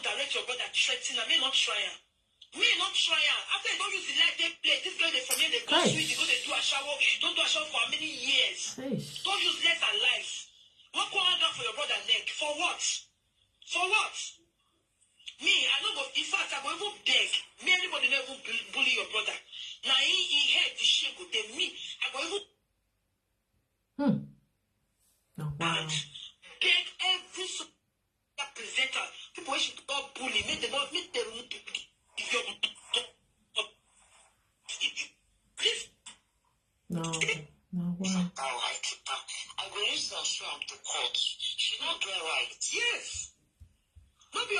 direct your brother threaten her. May not try her. After you don't use the light they play, this girl they from here they go sweet, they go they do a shower. Don't do a shower for how many years? Don't use less than life. What go hang out for your brother neck? For what? Me, I know, but in fact, I go even beg. Me, anybody never bully your brother. Now, he heard the shame go tell me. I go even and beg every presenter. People who should not bully. Make them if you're No, why? I go use her show am to court. She not do it right. yes. Not be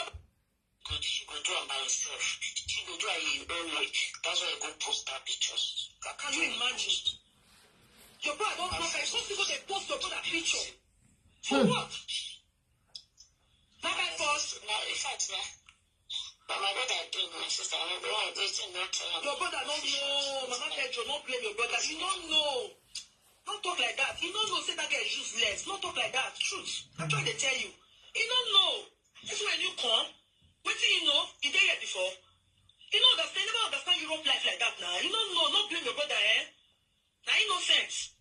She go do it by herself. She go do it in her own way. That's why I go post that pictures. Can you imagine? Your brother don't know. Some people they post your brother picture. For what? Not by force. Now, in fact, but my brother doing my sister. My brother doing not. Your brother don't know. Mama Pedro, don't blame your brother. You don't know. Don't talk like that. You don't know. Say that girl is useless. Don't talk like that. Truth. I'm trying to tell you. You don't know. That's when you come. What do you know? You did it before. You don't understand. You never understand Europe life like that now. You don't know. Don't blame your brother, Now innocent.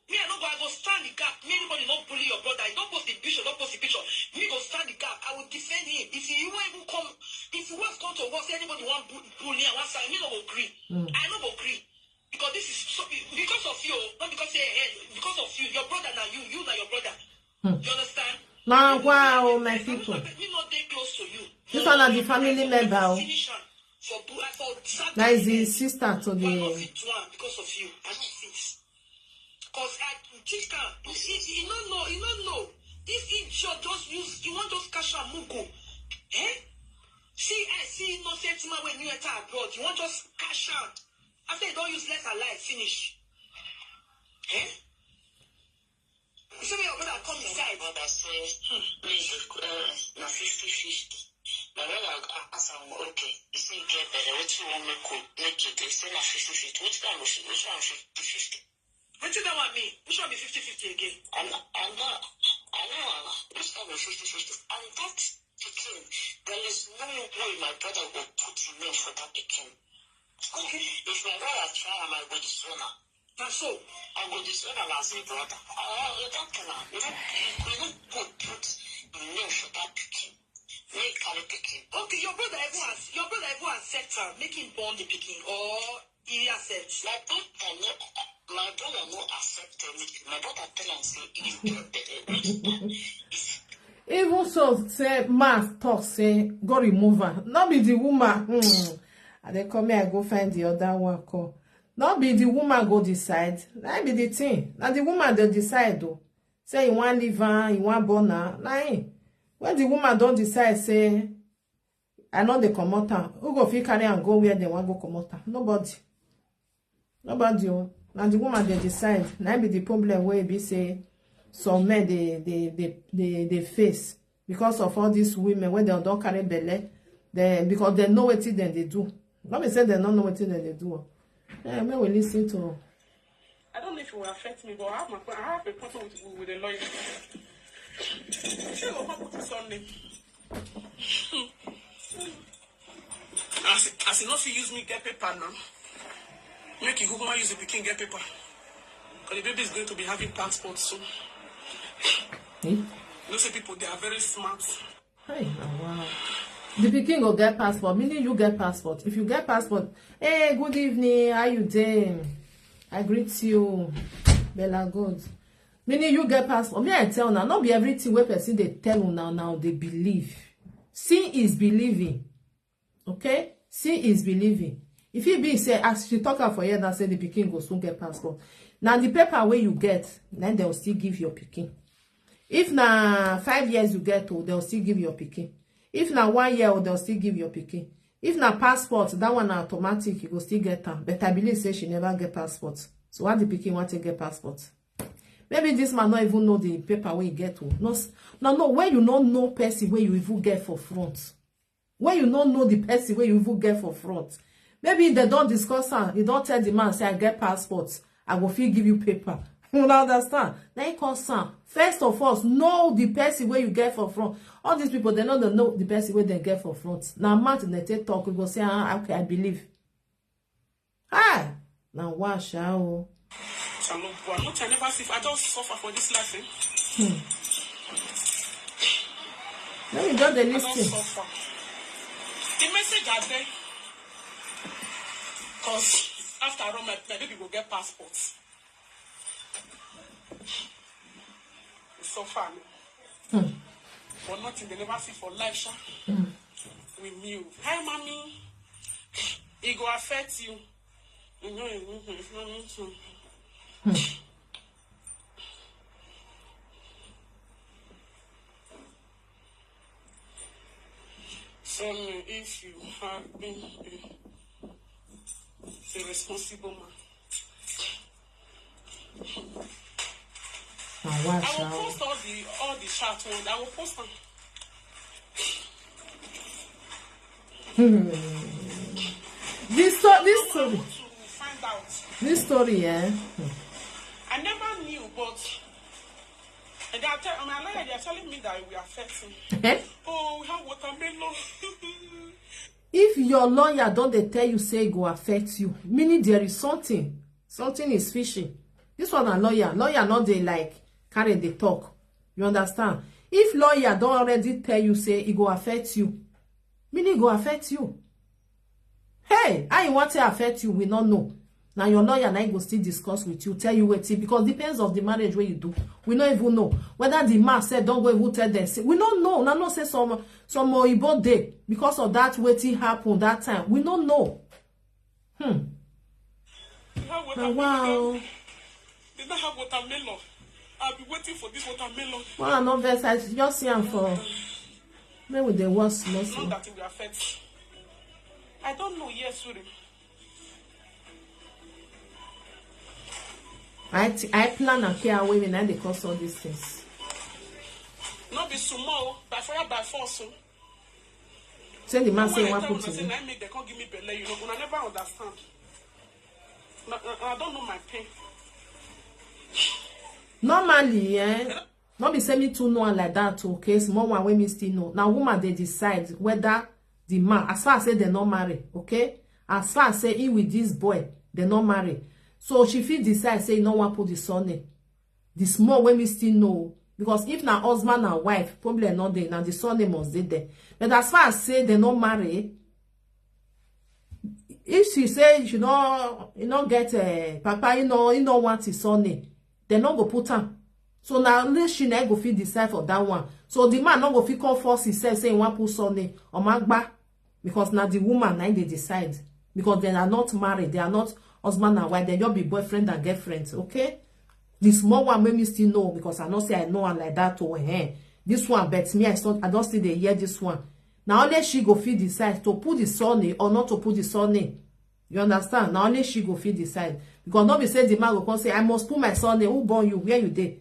Me, I don't go. I go stand the gap. Me, anybody don't bully your brother. Don't post the picture. Me go stand the gap. I will defend him. If you won't even come, if you want come to work, anybody want bully and one side, me no go agree. I no go agree because this is so, because of you, not because because of you. Your brother now, you now your brother. You understand? Now, wow, my people. Me not dey close to you. This one are the family member. That is the sister to the. Because of you, I don't fit. Because I teach her. You don't know. This sure just use, you want just cash and move go. Eh? See, no sentiment when you enter abroad. You want just cash out. After you don't use less alive, finish. Eh? You see me, your brother come inside. My brother say, please, na 50-50. Now when I ask him, okay, you say get better, what you want me to make it? They say na 50-50. Which one 50-50? What you don't want me? Which one be 50-50 again? I know, this time is 50-50. And that picking, there is no way my brother will put him in for that picking. Okay. If my brother try, I might go this one. Now so, I go this one as a brother. You don't put the name for that picking. Make carry picking. Okay, your brother ever accept her, make him born the picking, or he accepts? My brother no accept anything. My brother tell him say if Even so, say man talk, say go remove her. Not be the woman. And they come here, I go find the other one. Call. Not be the woman go decide. That be the thing. Now the woman they decide though. Say you want leave her, you want born her. Nah. When the woman don't decide, say I know they come out. Who go fit carry and go where they want go come out? Nobody. Oh. Now the woman they decide. Now be the problem where be say some men they face because of all these women when they don't carry belly, because they know what then they do. Let me say they don't know what then they do. Yeah, men will listen to. I don't know if it will affect me, but I have a problem with the lawyer. She will come to Sunday. As enough you use me get paper now. Make you who use the picking get paper. Because the baby is going to be having passports soon. You know, say people, they are very smart. Hey, wow. The pikin go get passport, meaning you get passport. If you get passport, hey, good evening, how you doing? I greet you, Bella good. Meaning you get passport. Me I tell now, not be everything where person they tell you now they believe. Seeing is believing. Okay? Seeing is believing. If it be say, as she talk for you, that say the pikin go soon get passport. Now the paper where you get, then they'll still give your pikin. If na 5 years you get to, they'll still give your pikin. If na 1 year, they'll still give your pikin. If na passport, that one na automatic, you go still get her. But I believe say she never get passport. So why the pikin want to get passport? Maybe this man not even know the paper where you get to. No. When you don't know person where you even get for front. When you don't know the person where you even get for front. Maybe they don't discuss her. You don't tell the man, say, I get passport. I will feel give you paper. You understand? Then you concern. First of all, know the person where you get for front. All these people, they don't know the person where they get for front. Now, man, they take talk, we go say, okay, I believe. Hi. Now, wash out. I never see. I just suffer for this life. Let me just the I don't listen. suffer. The message are there. Because after all, my baby will get passports. It's so fun. But nothing they never see for life, sha. With you. Hi, mommy. It will affect you. So if you have been a responsible man, I will post all the chat ones. I will post them. This story. To find out. This story, yeah. I never knew, but and they are telling me that we are affecting. Oh, we have watermelon. If your lawyer don't they tell you say go affect you, meaning there is something is fishy. This one a lawyer not they like carry the talk. You understand? If lawyer don't already tell you say it go affect you, meaning go affect you. Hey, how you want to affect you? We don't know. Now your lawyer now go still discuss with you, tell you what it, because depends of the marriage where you do. We don't even know whether the man said don't go even tell them. We don't know. Now not say some Igbo day because of that waiting happened that time. We don't know. Wow. They don't have watermelon. I'll be waiting for this watermelon. Well, I know best. I just see him for. Maybe they was mostly. Not that it will affect. I don't know. Yes, sorry. I plan and care away when I they cause all these things. Not be sumo, by fire by force. Say the man say what put to me. They can't give me belly, you know, and I never understand. I don't know my pain. Normally, not be say me to know like that, okay? Small one when me still know. Now, woman they decide whether the man, as far as say they not marry, okay? As far as say he with this boy, they not marry. So she feel decide say no one put the son in. The small when we still know. Because if na husband and wife, probably not there. Now the son name must be there. But as far as say they not marry, if she say you know get papa, you know want his son name, they not go put him. So now let she not go feel decide for that one. So the man not go feel come force himself say he want put son name or magba. Because now the woman now they decide. Because they are not married, they are not husband and wife, they just be boyfriend and girlfriends, okay? The small one made me still know because I not say I know one like that to her. This one bet me I don't see they hear this one. Now only she go feel decide to put the son or not to put the son in. You understand? Now only she go feel decide. Because nobody say the man go come say I must put my son in. Who born you? Where you dey?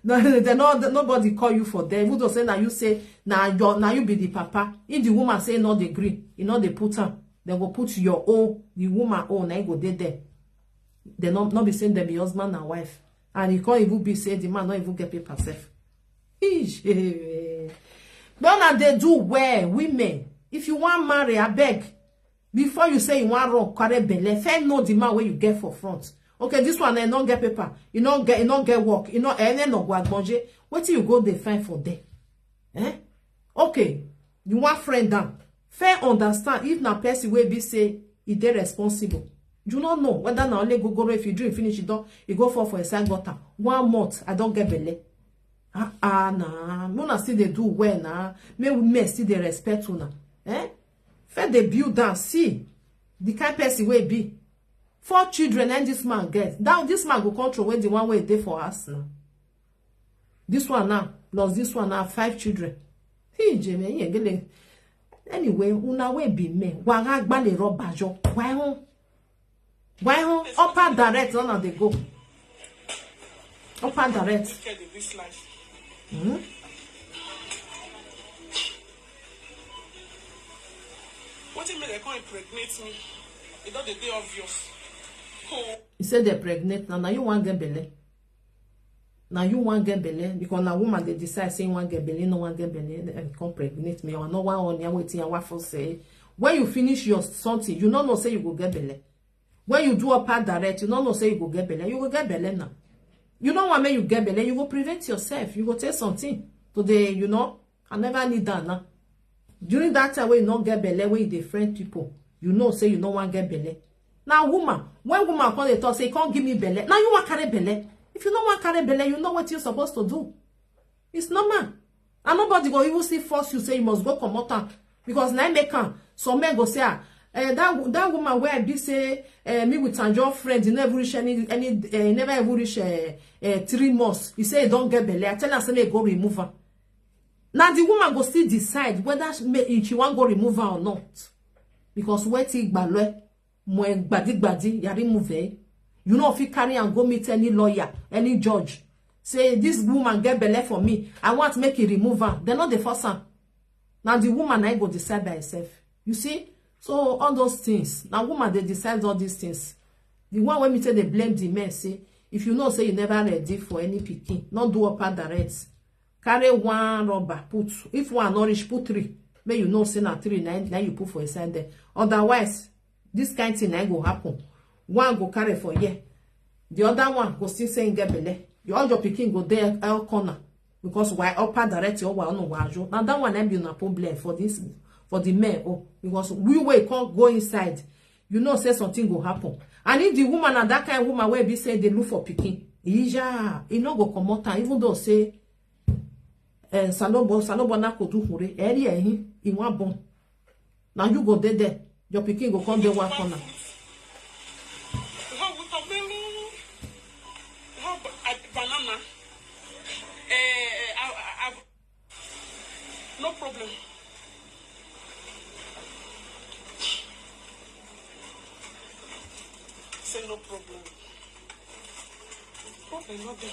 Nobody call you for them. Who don't say now you say now you be the papa. If the woman say no they agree, you know they put her. They go put your own, the woman own, and go there. They not be saying they be husband and wife. And you can't even be saying the man not even get paper self. But now they do where women, if you want marry, I beg. Before you say you want run, carry belle, first know the man where you get for front. Okay, this one I not get paper, you not get work, you know, and no go agbonje. What till you go they find for them? Okay, you want friend down. Fair understand if na person will be say he dey responsible. You don't know whether na only go if you drink finish it done, you go for a side gutter. 1 month I don't get belle. Nah, Mona still they do well nah. Me still they respect una. Fair they build down. See the kind person will be 4 children and this man get. Now this man go control when the one way dey for us now. This one now plus this one now 5 children. Hey Jamie, anyway, una we be me. Wanga gbale roba jo. Why hon? Upper direct, none of they go. Upper direct. What do you mean they can't impregnate me? It's not the day obvious. He said they're pregnant. Now you want get belly. Now you want get belly because now woman they decide saying want get belly, no one get belly, and come pregnant me or no one on your waiting and what for say. When you finish your something, you don't know say you go get belly. When you do a part direct, you don't know say you go get belly. You go get belly now. You don't want me you get belly. You go prevent yourself. You go take something today. You know I never need that now. During that time when you not get belly, when you different people, you know say you don't want get belly. Now woman, when woman call they talk say you can't give me belly. Now you want carry belly. If you don't want carry belly, you know what you're supposed to do. It's normal. And nobody go even see force you say you must go come out because now make can some men go say that woman where be say me with your friend, you never reach any never ever reach 3 months. You say you don't get belly. I tell her say me go remove her. Now the woman go still decide whether she want go remove her or not. Because what it balwe mo gbadi ya remove her. You know if you carry and go meet any lawyer, any judge. Say this woman get belly for me. I want to make it remove her. They're not the first one. Now the woman I go decide by herself. You see? So all those things. Now woman they decide all these things. The one when me say they blame the men say if you know say you never ready for any picking, not do upper direct. Carry 1 rubber, put if one nourish, put 3. May you know say na 3 now you put for a side there. Otherwise, this kind of thing ain't go happen. One go carry for year. The other one go still saying get belly. All your picking go there L corner. Because why upper direct or why no wajo. Now that one ain't be no problem for this for the men. Oh, because we can't go inside. You know say something go happen. And if the woman and that kind of woman where be say they look for picking, yeah, it no go come out even though say Salobo na ko do hure eri ehin iwan bon. Now you go there. Your picking go come there one corner. Banana. problem. Say no problem. Problem not there.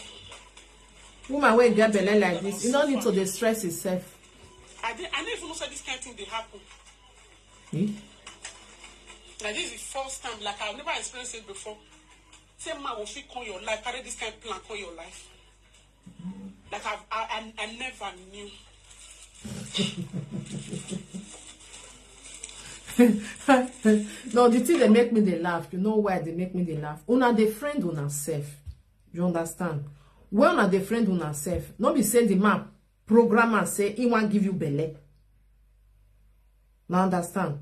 Woman wey get belle like this, you don't need to dey stress yourself. I don't even know say this kind of thing they happen. Like this is the first time, like I've never experienced it before. Say man will fit call your life, carry this kind of plan, call your life. Like I never knew. No, the thing they make me they laugh. You know why they make me they laugh? Una the friend una self. You understand? When una the friend una self, not be saying the man program and say he want give you belly. Now understand?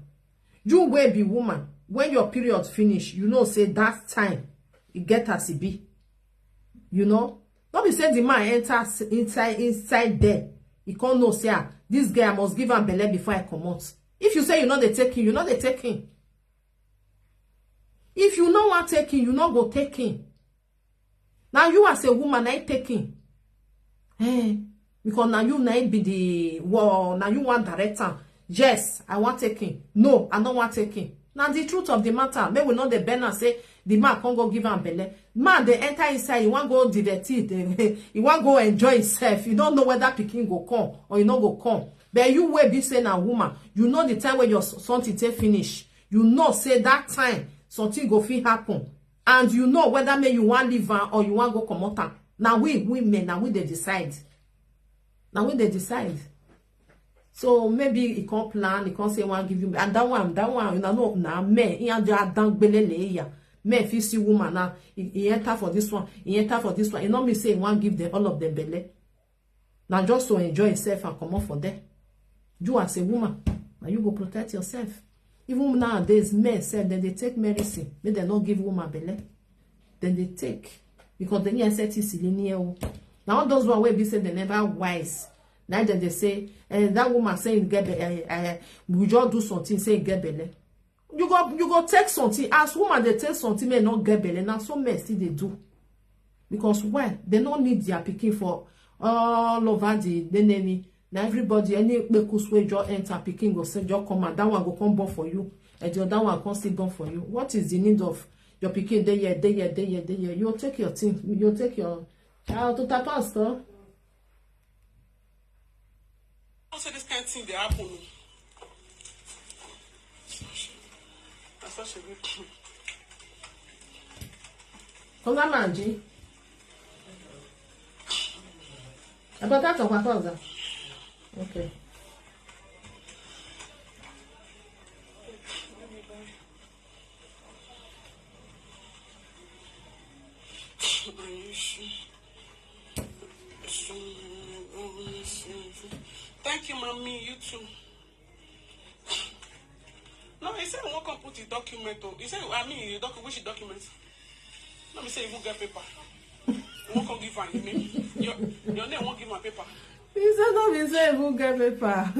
You will be woman. When your period finish, you know say that time it get as it be. You know? Not be saying the man enter inside there. He can't know say this guy must give him belly before I come out. If you say you know they taking, you know they taking. If you know what taking, you know go taking. Now you as a woman ain't taking. Because now you might be the now you want director. Yes, I want taking. No, I don't want taking. Now the truth of the matter, maybe not the banner say the man can't go give him belly. Man, they enter inside, you want go direct it, you want go enjoy himself. You don't know whether picking go come or you not go come. But you will be saying a woman, you know the time when your something take finish. You know say that time something go fit happen. And you know whether may you want live or you want go come out. Now we women, now we they decide. Now we they decide. So maybe he can't plan, he can't say one give you, and that one, you know, now me, he and just dang belele ya. Me if you see woman now, he enter for this one, he enter for this one. You know me say one give them all of them belly. Now just to enjoy yourself and come out for them. You as a woman, now you go protect yourself. Even nowadays, men say that they take medicine, but they not give woman belly. Then they take because they need set is linear. Now those one will be said they never wise. Now that they say that woman saying get we just do something say get belly. You go take something as woman they take something may not get belly. Now so messy they do because why they don't need their picking for all over the enemy. Now everybody any bekus way just enter picking go say just come and that one go come born for you and the other one come still born for you. What is the need of your picking day? You'll take your thing, you'll take your to tap pastor. Also this kind of thing they happen. That's such a good thing. Come on, Manji. About that or what? Okay. Thank you, mommy. You too. No, he said, I won't come put the document. He said, I mean, the document. Which document? Let me say, you won't get paper. You won't come give my name. Your name won't give my paper. He said, no, he said, you won't get paper.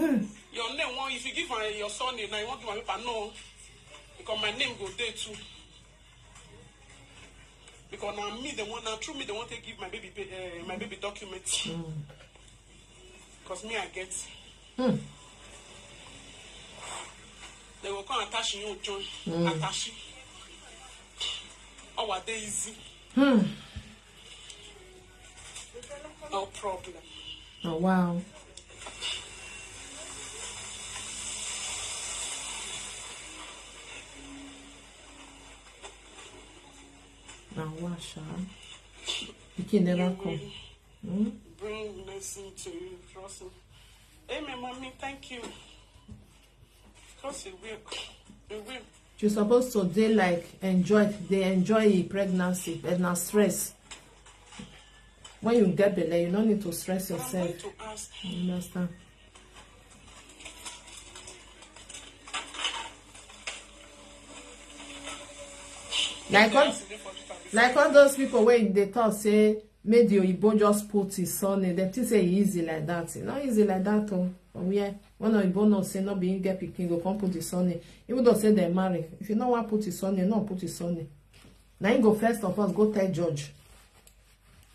Your name won't, if you give your son name, now you won't give my paper. No. Because my name go there too. Because now me, the one, now through me, they want to give my baby documents. Because me, I get. They will come attach you, John. Attach. Oh, are they easy? No problem. Oh, wow. Now, wash out. You can never come. Bring blessing to you, trust me. Amen, mommy, thank you. Because it will. It will. You're supposed to they like enjoy pregnancy and not stress. When you get belly, you don't need to stress yourself. I'm going to ask. You understand? Like all those people when they talk say maybe Oyibo just put his son in, they think say easy like that. It's not easy like that. From where when Oyibo not say not being get picking go come put his son in. Even though say they marry, if you don't want put his son in, not put his son in. Now you go first of all go tell judge.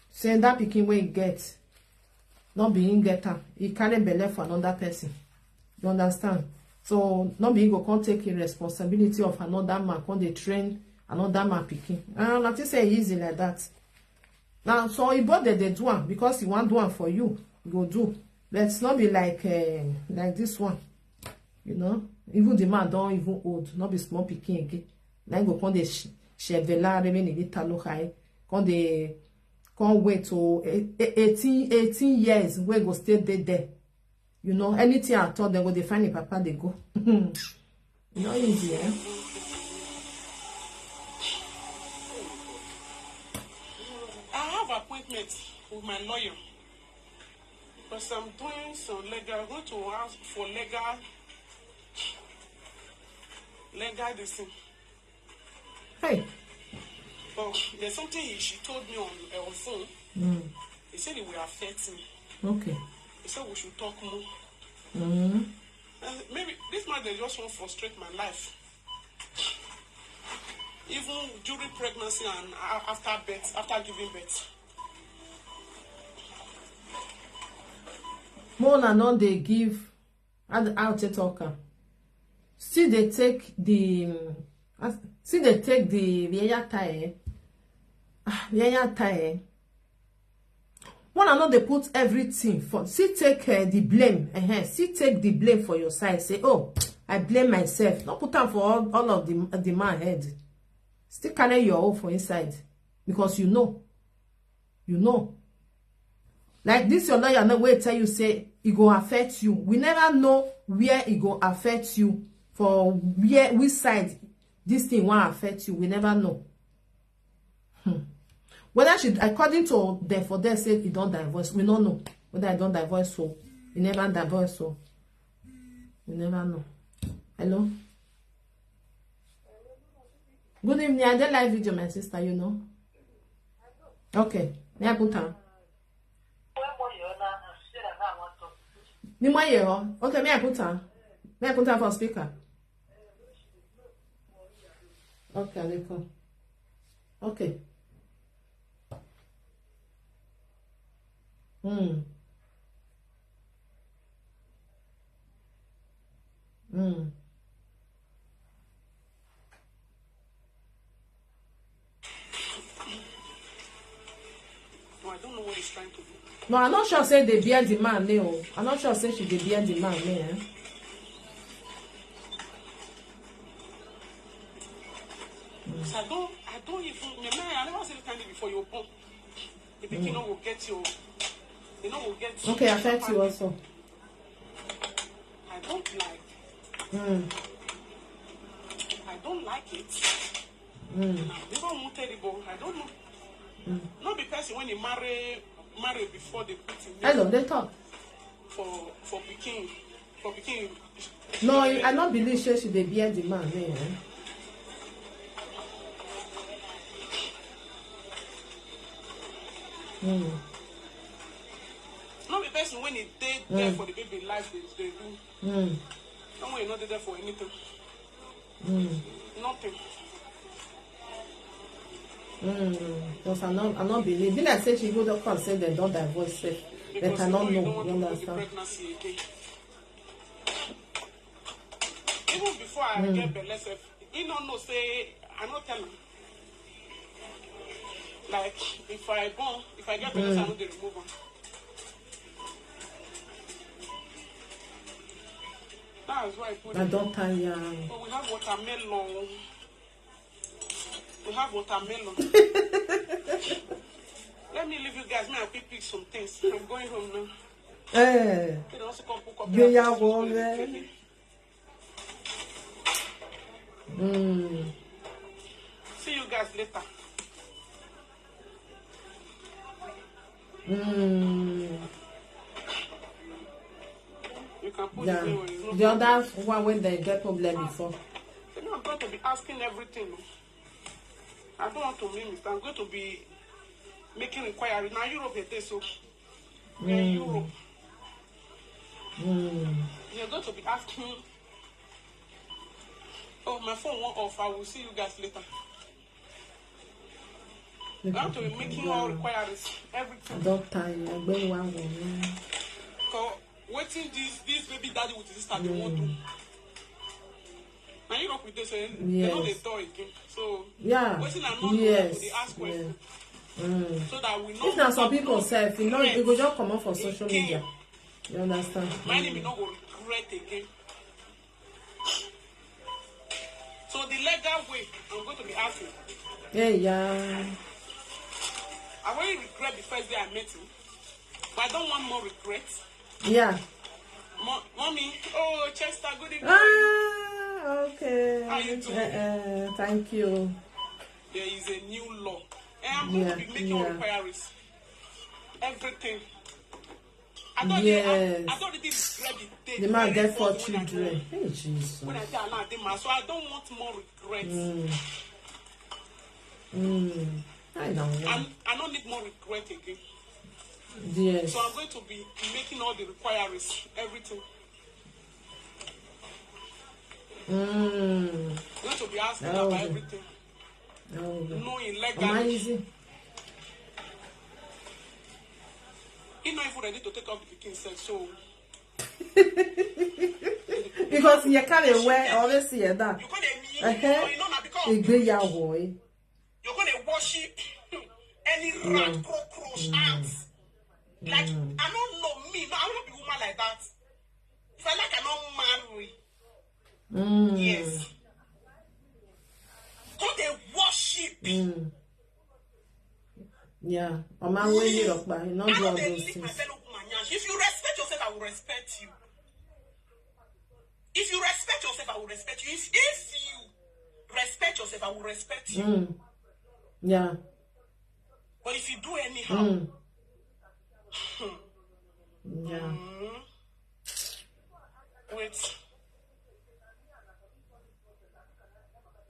Say that picking where you get. not being getter. He carry belle for another person. You understand? So not being go can't take the responsibility of another man, can't they train another man picking. And not to say easy like that. Now, so he bought the do one because he want do one for you. Go do. Let's not be like this one. You know, even the man don't even old, not be small picking again. Now go come the chevela remain in the high. Come the can't wait to 18 years where go stay there. You know, anything I thought they go they find the papa they go. Not easy, eh? I have appointment with my lawyer. Because I'm doing some legal. I'm going to ask for legal this thing. Hey. But there's something she told me on phone. He said it will affect me. Okay. He said we should talk more. Maybe this man they just want to frustrate my life. Even during pregnancy and after birth, after giving birth. More not they give out to talker. See they take the vieja tire. One and not they put everything for. See take the blame. See take the blame for your side. Say, oh, I blame myself. Not put them for all of the man head. Still carry your own for inside because you know. Like this, your lawyer no way tell you say it go affect you. We never know where it go affect you. For which side this thing won't affect you. We never know. Whether she, according to them, for them say it don't divorce. We don't know whether I don't divorce so. We never divorce so. We never know. Hello. Good evening. I did live video, my sister. You know. Okay. May I put on? Okay, may I put on? May I put on for speaker? Okay, they come. Okay. No, I don't know what he's trying to do. No, I'm not sure say they bear the man, no. I'm not sure say she they bear the man, eh? So I don't even, I never said it before you're born. The beginner will get you, will get you. Okay, affect you also. I don't like it. I never wanted it, but I don't know. Not because when you marry before they put in. Hello, they talk. For picking. No, I not believe she they bear the man, eh? Not the person when he did there for the baby life they do. Someone is not there for anything. Nothing. Because I not believe. Did I say she go to court say they don't divorce safe? They cannot know. You understand? Even before I get belle, he don't know say I not tell him. Like if I get belle, I know they remove him. That's why I put I don't tell you. But we have watermelon. Let me leave you guys. May I pick some things. I'm going home now. Eh. See you guys later. You can put it in. The other one when they get problem before. You know, I'm going to be asking everything. I don't want to miss. I'm going to be making inquiry. Now Europe it is so. We're in Europe. You're going to be asking. Oh, my phone won't off. I will see you guys later. You have to be making all requirements, everything. Doctor, you're going one. So, waiting this baby daddy with his sister, they won't do. Now you up with this, they know they door again. So, waiting and not they ask questions. So that we know. If now some people say, if you know, you go just come out for social media. You understand? My name is not going to regret again. So the legal way, I'm going to be asking. Yeah. I really regret the first day I met him, but I don't want more regrets. Yeah. Mommy, oh Chester, good evening. Okay. How you doing? Thank you. There is a new law, and I'm going to be making inquiries. Everything. I don't really regret the day. The man get 4 children. Hey, Jesus. When I tell her, so I don't want more regrets. I don't want. I don't need more regret again. Yes. So I'm going to be making all the inquiries, everything. I'm going to be asking about everything. No illegality. He's not even ready to take off the picking sex, so. Because you can't wear always see that. You can't you know now because you're gonna worship any rat, cockroach, ants. Like I don't know me, no, I don't be woman like that. If I like, I'm not married. Yes. So they worship. Yeah, a man will need up by not do all those things. If you respect yourself, I will respect you. If you respect yourself, I will respect you. If you respect yourself, I will respect you. Yeah. But if you do anyhow, yeah. Wait.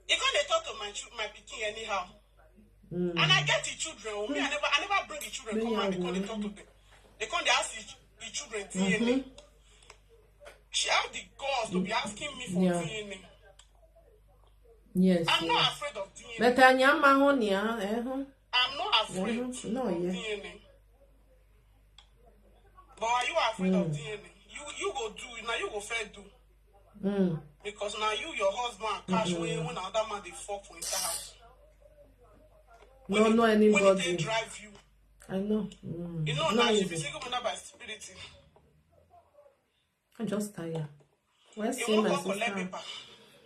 You can't talk to my pikin anyhow. And I get the children. Me, I never bring the children come out because they talk to them. They come, they ask the children DNA. She have the guts to be asking me for DNA. Yes. I'm not afraid of DNA. But I'm not afraid of DNA. But are you afraid of DNA? You go do now. You go fair do. Because now your husband cash when another man they fuck for inside house. No, anybody. When they drive you. I know. You know now if you single man by stupidity. I'm just tired. Where's you won't collect paper.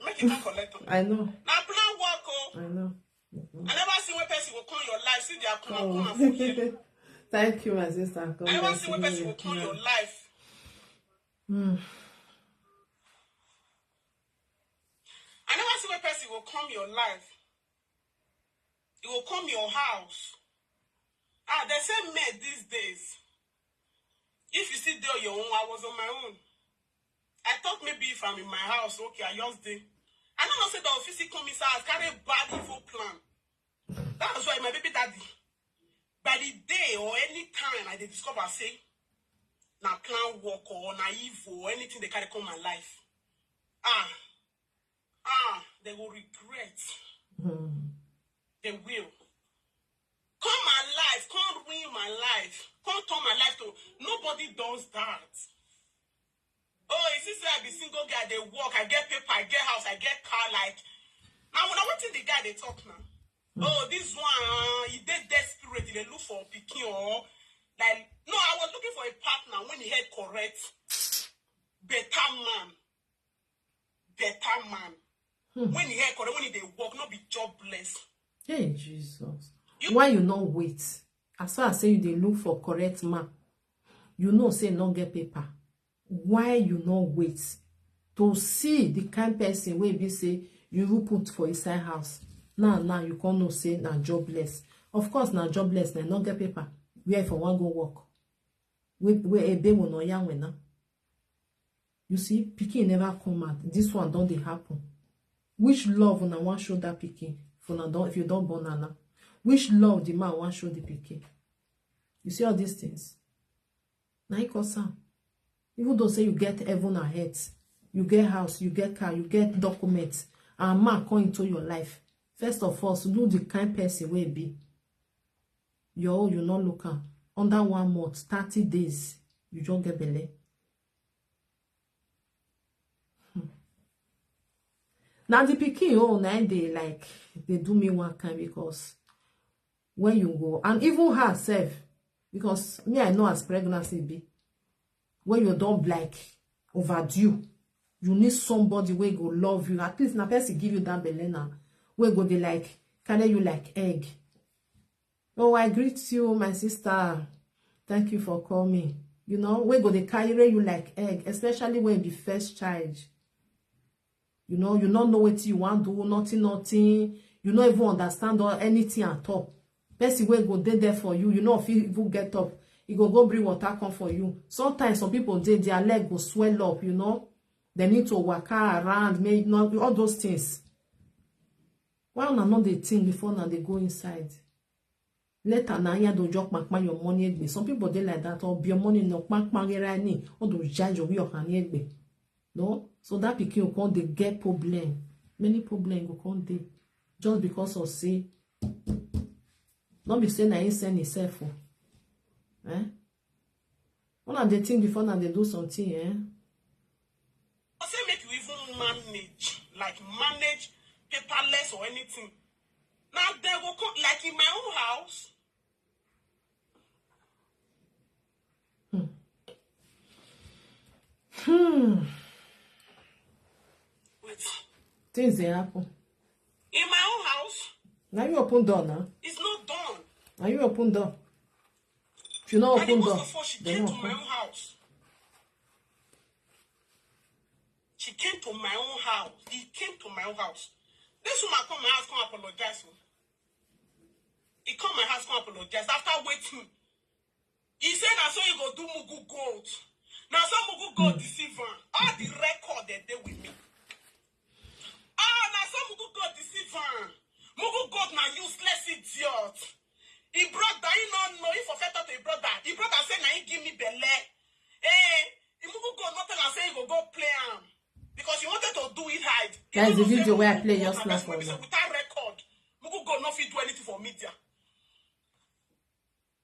Make it collect. I know. Now plan work. I know. I never see one person will come your life. See they are come and forgive. Thank you, my sister. I never see one person will come your life. I never see one person will come your life. It will come your house. They say men these days. If you sit there on your own, I was on my own. I thought maybe if I'm in my house, okay, I just did. I don't say the office come inside, carry bad evil plan. That was why my baby daddy. By the day or any time I discover, say, now plan work or naive or anything they carry come my life. They will regret. They will. Come my life, come ruin my life, come turn my life to. Nobody does that. Oh, it's just like the single guy, they work, I get paper, I get house, I get car, like. Now, when I went to the guy, they talk now. Oh, this one, he did desperate, they look for picking or. Like, no, I was looking for a partner when he had correct. Better man. When he had correct, when he did work, not be jobless. Hey, Jesus. Why you not wait? As far as say you dey look for correct man, you know say not get paper. Why you not wait to see the kind person wey be say you will put for inside house? Now you can't know say na jobless. Of course na jobless, na not get paper. Where for one go work? Where a baby will not young when now. You see, pikin never come out. This one don't dey happen. Which love una want show that pikin? If you don't born now. Which love the man want show the pikin? You see all these things? Now you cause some. Even though say you get heaven and earth, you get house, you get car, you get documents, and man come into your life. First of all, so do the kind person will be. you not look am under 1 month 30 days you just get belle. Now the pikin own na they like they do me one kind, because when you go, and even herself, because me I know as pregnancy be, when you don't like overdue, you need somebody where go love you. At least na person give you that belle now, where go they like carry you like egg. Oh, I greet you, my sister. Thank you for coming. You know, where go they carry you like egg, especially when you be first child. You know, you don't know what you want to do, nothing. You don't even understand or anything at all. Person will go there for you. You know, if you get up, you go bring water come for you. Sometimes some people, their leg will swell up, you know. They need to walk around, make not all those things. Why not they think before now they go inside? Later now you don't joke back your money. Some people they like that, or be your money no back or do judge of your hand. No, so that pikin will come they get problem. Many problems will come they just because of say. Not be saying I ain't send himself. Eh? One of the things before now they do something, eh? I say make you even manage paperless or anything. Now they will come like in my own house. Wait. Things they happen. In my own house. Now you open door now. It's not done. Now you open door. If you not open door, before she came to my own house. She came to my own house. He came to my own house. This woman come my house, come apologize. He come my house, come apologize. After waiting, he said, "I saw you go do Mugu Gold." Now some Mugu Gold deceiver. All the record that they with me. Now some Mugu Gold deceiver. Mugu Gold na useless idiot. He brought that, he don't know, he forfeit to the brother. The brother said, "Now he give me belle." He Mugu Gold not tell us say he go play him. Because he wanted to do it hide. That's the video where I play just now for you. Without record, Mugu Gold not fit do anything for media.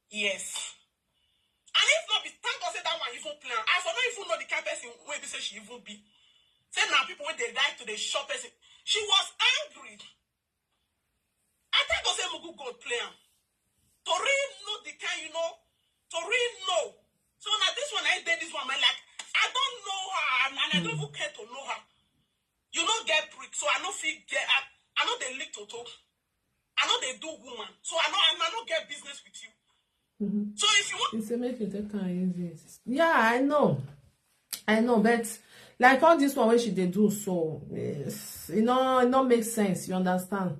Yes. And if not, thank God say that one even plan. I for not even know the kind of person where they say she even be. Say now people when they die to the shop person. She was angry. I thank God say Mugu Gold play him. To really know the kind, you know, to really know. So now this one I did this one, I like, I don't know her and I don't even care to know her. You know get prick, so I know feel get I know they lick to talk. I know they do woman. So I know get business with you. So if you want, it's a make it easy. Yeah, I know, but like all this one when she they do so, you know, it don't make sense. You understand?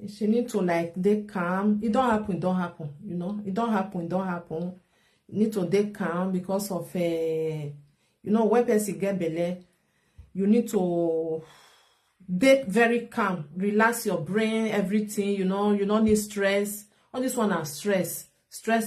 She need to like they calm. It don't happen. You know, it don't happen. You need to they calm because of you know, when person get belle, you need to be very calm, relax your brain, everything. You know, you don't need stress. All this one are stress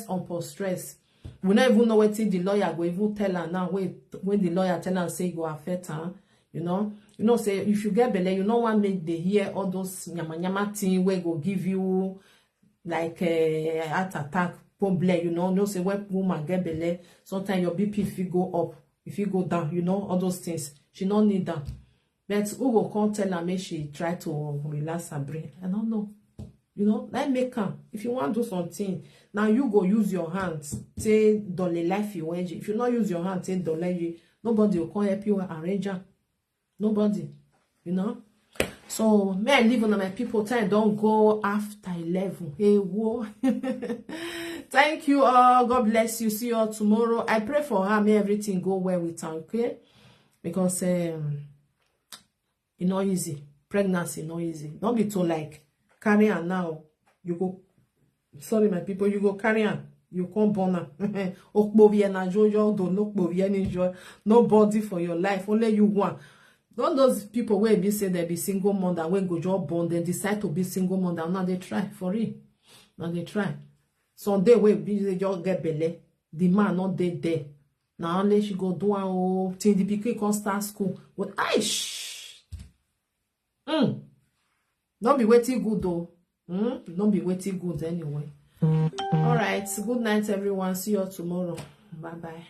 on stress. We don't even know what the lawyer go even tell her now. When the lawyer tell her say go affect her, you know, say if you get belle, you know one make they hear all those nyama thing where go give you like heart attack problem. You know say when woman get belle, sometimes your BP if you go up, if you go down, you know all those things. She don't need that. But who will come tell her make she try to relax her brain? I don't know. You know, like make her. If you want to do something, now you go use your hands. Say dolly life you arrange. If you not use your hands, say dolly, nobody will come help you arrange her. Nobody. You know. So may I leave on my people time. Don't go after 11. Hey, whoa. Thank you all. God bless you. See you all tomorrow. I pray for her. May everything go well with her. Okay, because it's not easy. Pregnancy not easy. Don't be too like. Carry on now. You go. Sorry, my people. You go carry on. You can't born her. Nobody for your life. Only you want. Don't those people where be say they be single mother when go job born, they decide to be single mother. Now they try for it. Now they try. Sunday where be they just get belle. The man not dead there. Now only she go do one till the pikin can start school. But don't be waiting good though. Don't be waiting good anyway. All right, good night everyone, see you all tomorrow. Bye bye.